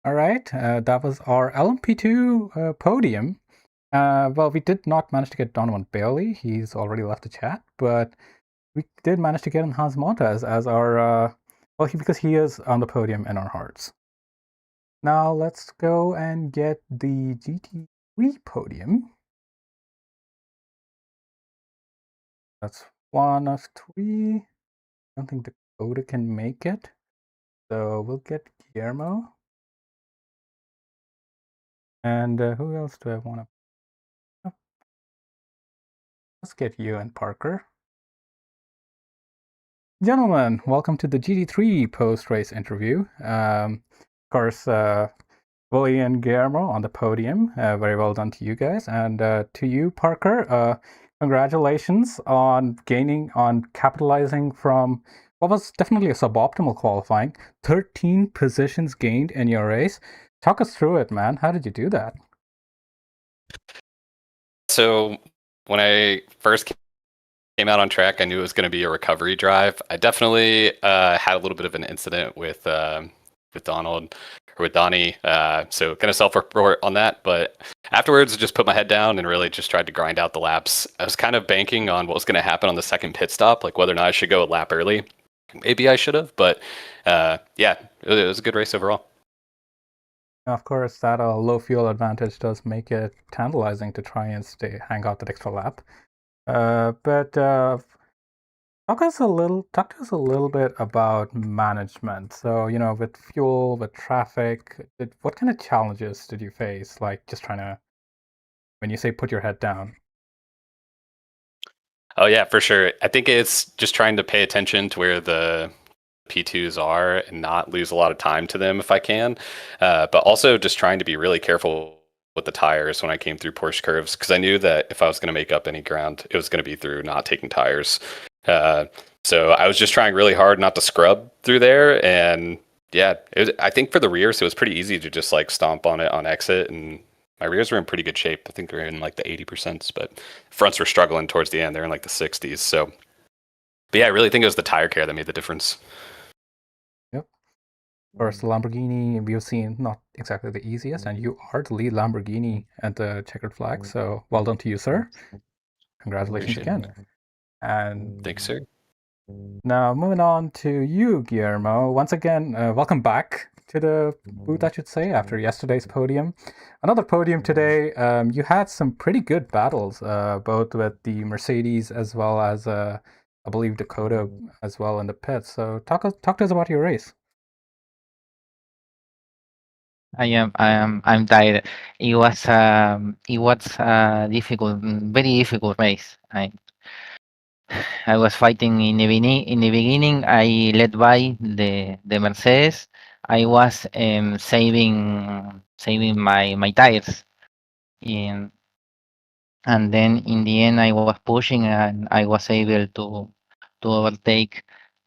All right, that was our LMP2 podium. Well, we did not manage to get Donovan Bailey. He's already left the chat, but we did manage to get in Hans Montes as our, because he is on the podium in our hearts. Now let's go and get the GT3 podium. That's one of three. I don't think Dakota can make it. So we'll get Guillermo. And who else do I want to? Oh, let's get you and Parker. Gentlemen, welcome to the GT3 post-race interview. Of course, Willie and Guillermo on the podium. Very well done to you guys. And to you, Parker, congratulations on capitalizing from what was definitely a suboptimal qualifying. 13 positions gained in your race. Talk us through it, man. How did you do that? So when I first came out on track, I knew it was going to be a recovery drive. I definitely had a little bit of an incident with Donald or with Donnie, so kind of self-report on that. But afterwards, I just put my head down and really just tried to grind out the laps. I was kind of banking on what was going to happen on the second pit stop, like whether or not I should go a lap early. Maybe I should have, but yeah, it was a good race overall. Of course, that low fuel advantage does make it tantalizing to try and hang out that extra lap. But talk to us a little bit about management. So, with fuel, with traffic, what kind of challenges did you face? Like just trying to, when you say put your head down. Oh yeah, for sure. I think it's just trying to pay attention to where the P2s are and not lose a lot of time to them if I can. But also just trying to be really careful with the tires when I came through Porsche curves, because I knew that if I was going to make up any ground, it was going to be through not taking tires. So I was just trying really hard not to scrub through there. And yeah, I think for the rears, it was pretty easy to just like stomp on it on exit. And my rears were in pretty good shape. I think they're in like the 80%, but fronts were struggling towards the end. They're in like the 60s. So, but yeah, I really think it was the tire care that made the difference. Yep. Of course, the Lamborghini we've seen not exactly the easiest, and you are the lead Lamborghini at the checkered flag. So well done to you, sir. Congratulations again. And thanks, sir. Now, moving on to you, Guillermo. Once again, welcome back to the booth, I should say, after yesterday's podium. Another podium today. You had some pretty good battles, both with the Mercedes as well as, I believe, Dakota as well in the pits. So talk to us about your race. I'm tired. It was a difficult, very difficult race. I was fighting in the beginning. In the beginning, I led by the Mercedes. I was saving my tires, and then in the end, I was pushing and I was able to overtake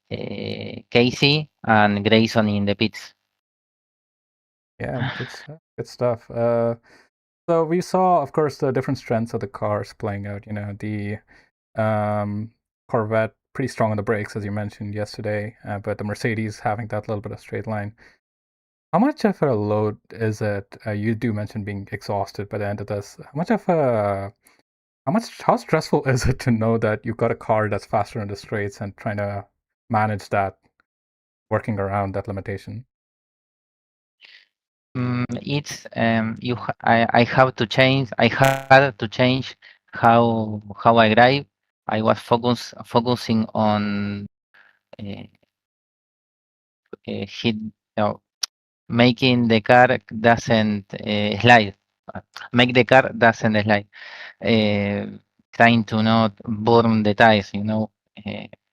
Casey and Grayson in the pits. Yeah, good stuff. So we saw, of course, the different strengths of the cars playing out. The Corvette pretty strong on the brakes, as you mentioned yesterday, but the Mercedes having that little bit of straight line. How much of a load is it? You do mention being exhausted by the end of this. How stressful is it to know that you've got a car that's faster in the straights and trying to manage that, working around that limitation? It's I have to change. I had to change how I drive. I was focusing on uh, hit, making the car doesn't slide. Make the car doesn't slide. Trying to not burn the tires.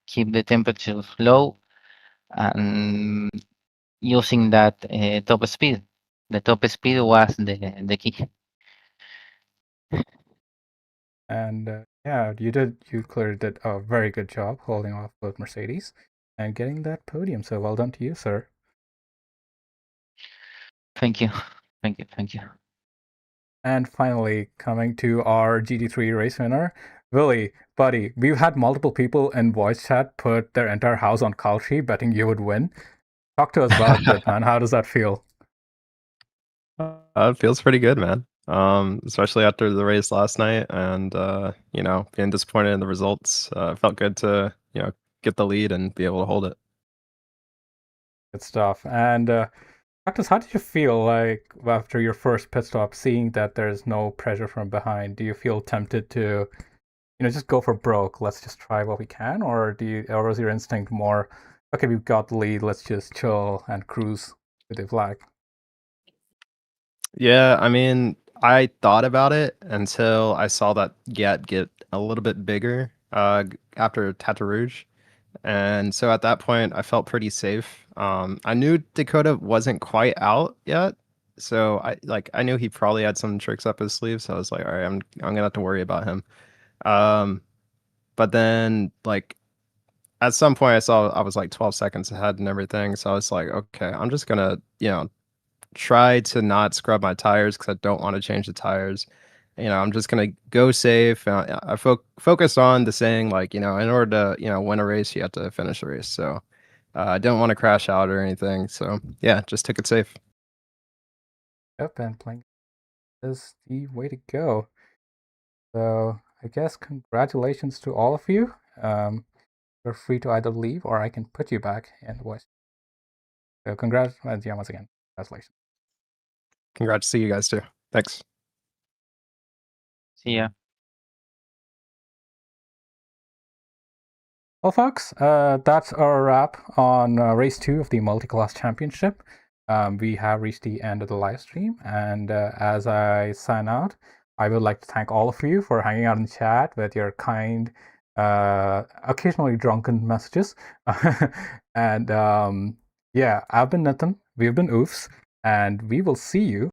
Keep the temperatures low and using that top speed. The top speed was the key. And yeah, you clearly did a very good job holding off both Mercedes and getting that podium. So well done to you, sir. Thank you. And finally, coming to our GT3 race winner, Willie, buddy, we've had multiple people in voice chat put their entire house on Kalshi betting you would win. Talk to us about that, man. How does that feel? It feels pretty good, man. Especially after the race last night, and being disappointed in the results. Felt good to get the lead and be able to hold it. Good stuff. And Cactus, how did you feel like after your first pit stop, seeing that there's no pressure from behind? Do you feel tempted to, just go for broke? Let's just try what we can, or was your instinct more, okay, we've got the lead, let's just chill and cruise with the flag? Yeah, I mean, I thought about it until I saw that gap get a little bit bigger after Tata Rouge. And so at that point, I felt pretty safe. I knew Dakota wasn't quite out yet, So I knew he probably had some tricks up his sleeve, so I was like, all right, I'm gonna have to worry about him. But then like at some point I saw I was like 12 seconds ahead and everything, so I was like, okay, I'm just gonna try to not scrub my tires because I don't want to change the tires. I'm just gonna go safe. I focus on the saying like in order to win a race, you have to finish a race. So I didn't want to crash out or anything. So yeah, just took it safe. Yep, and playing is the way to go. So I guess congratulations to all of you. You're free to either leave or I can put you back in the voice. So congrats, yeah, once again, congratulations. Congrats to you guys too. Thanks. See ya. Well, folks, that's our wrap on race 2 of the Multiclass Championship. We have reached the end of the live stream, and as I sign out, I would like to thank all of you for hanging out in chat with your kind, occasionally drunken messages. And yeah, I've been Nathan, we've been OOFS, and we will see you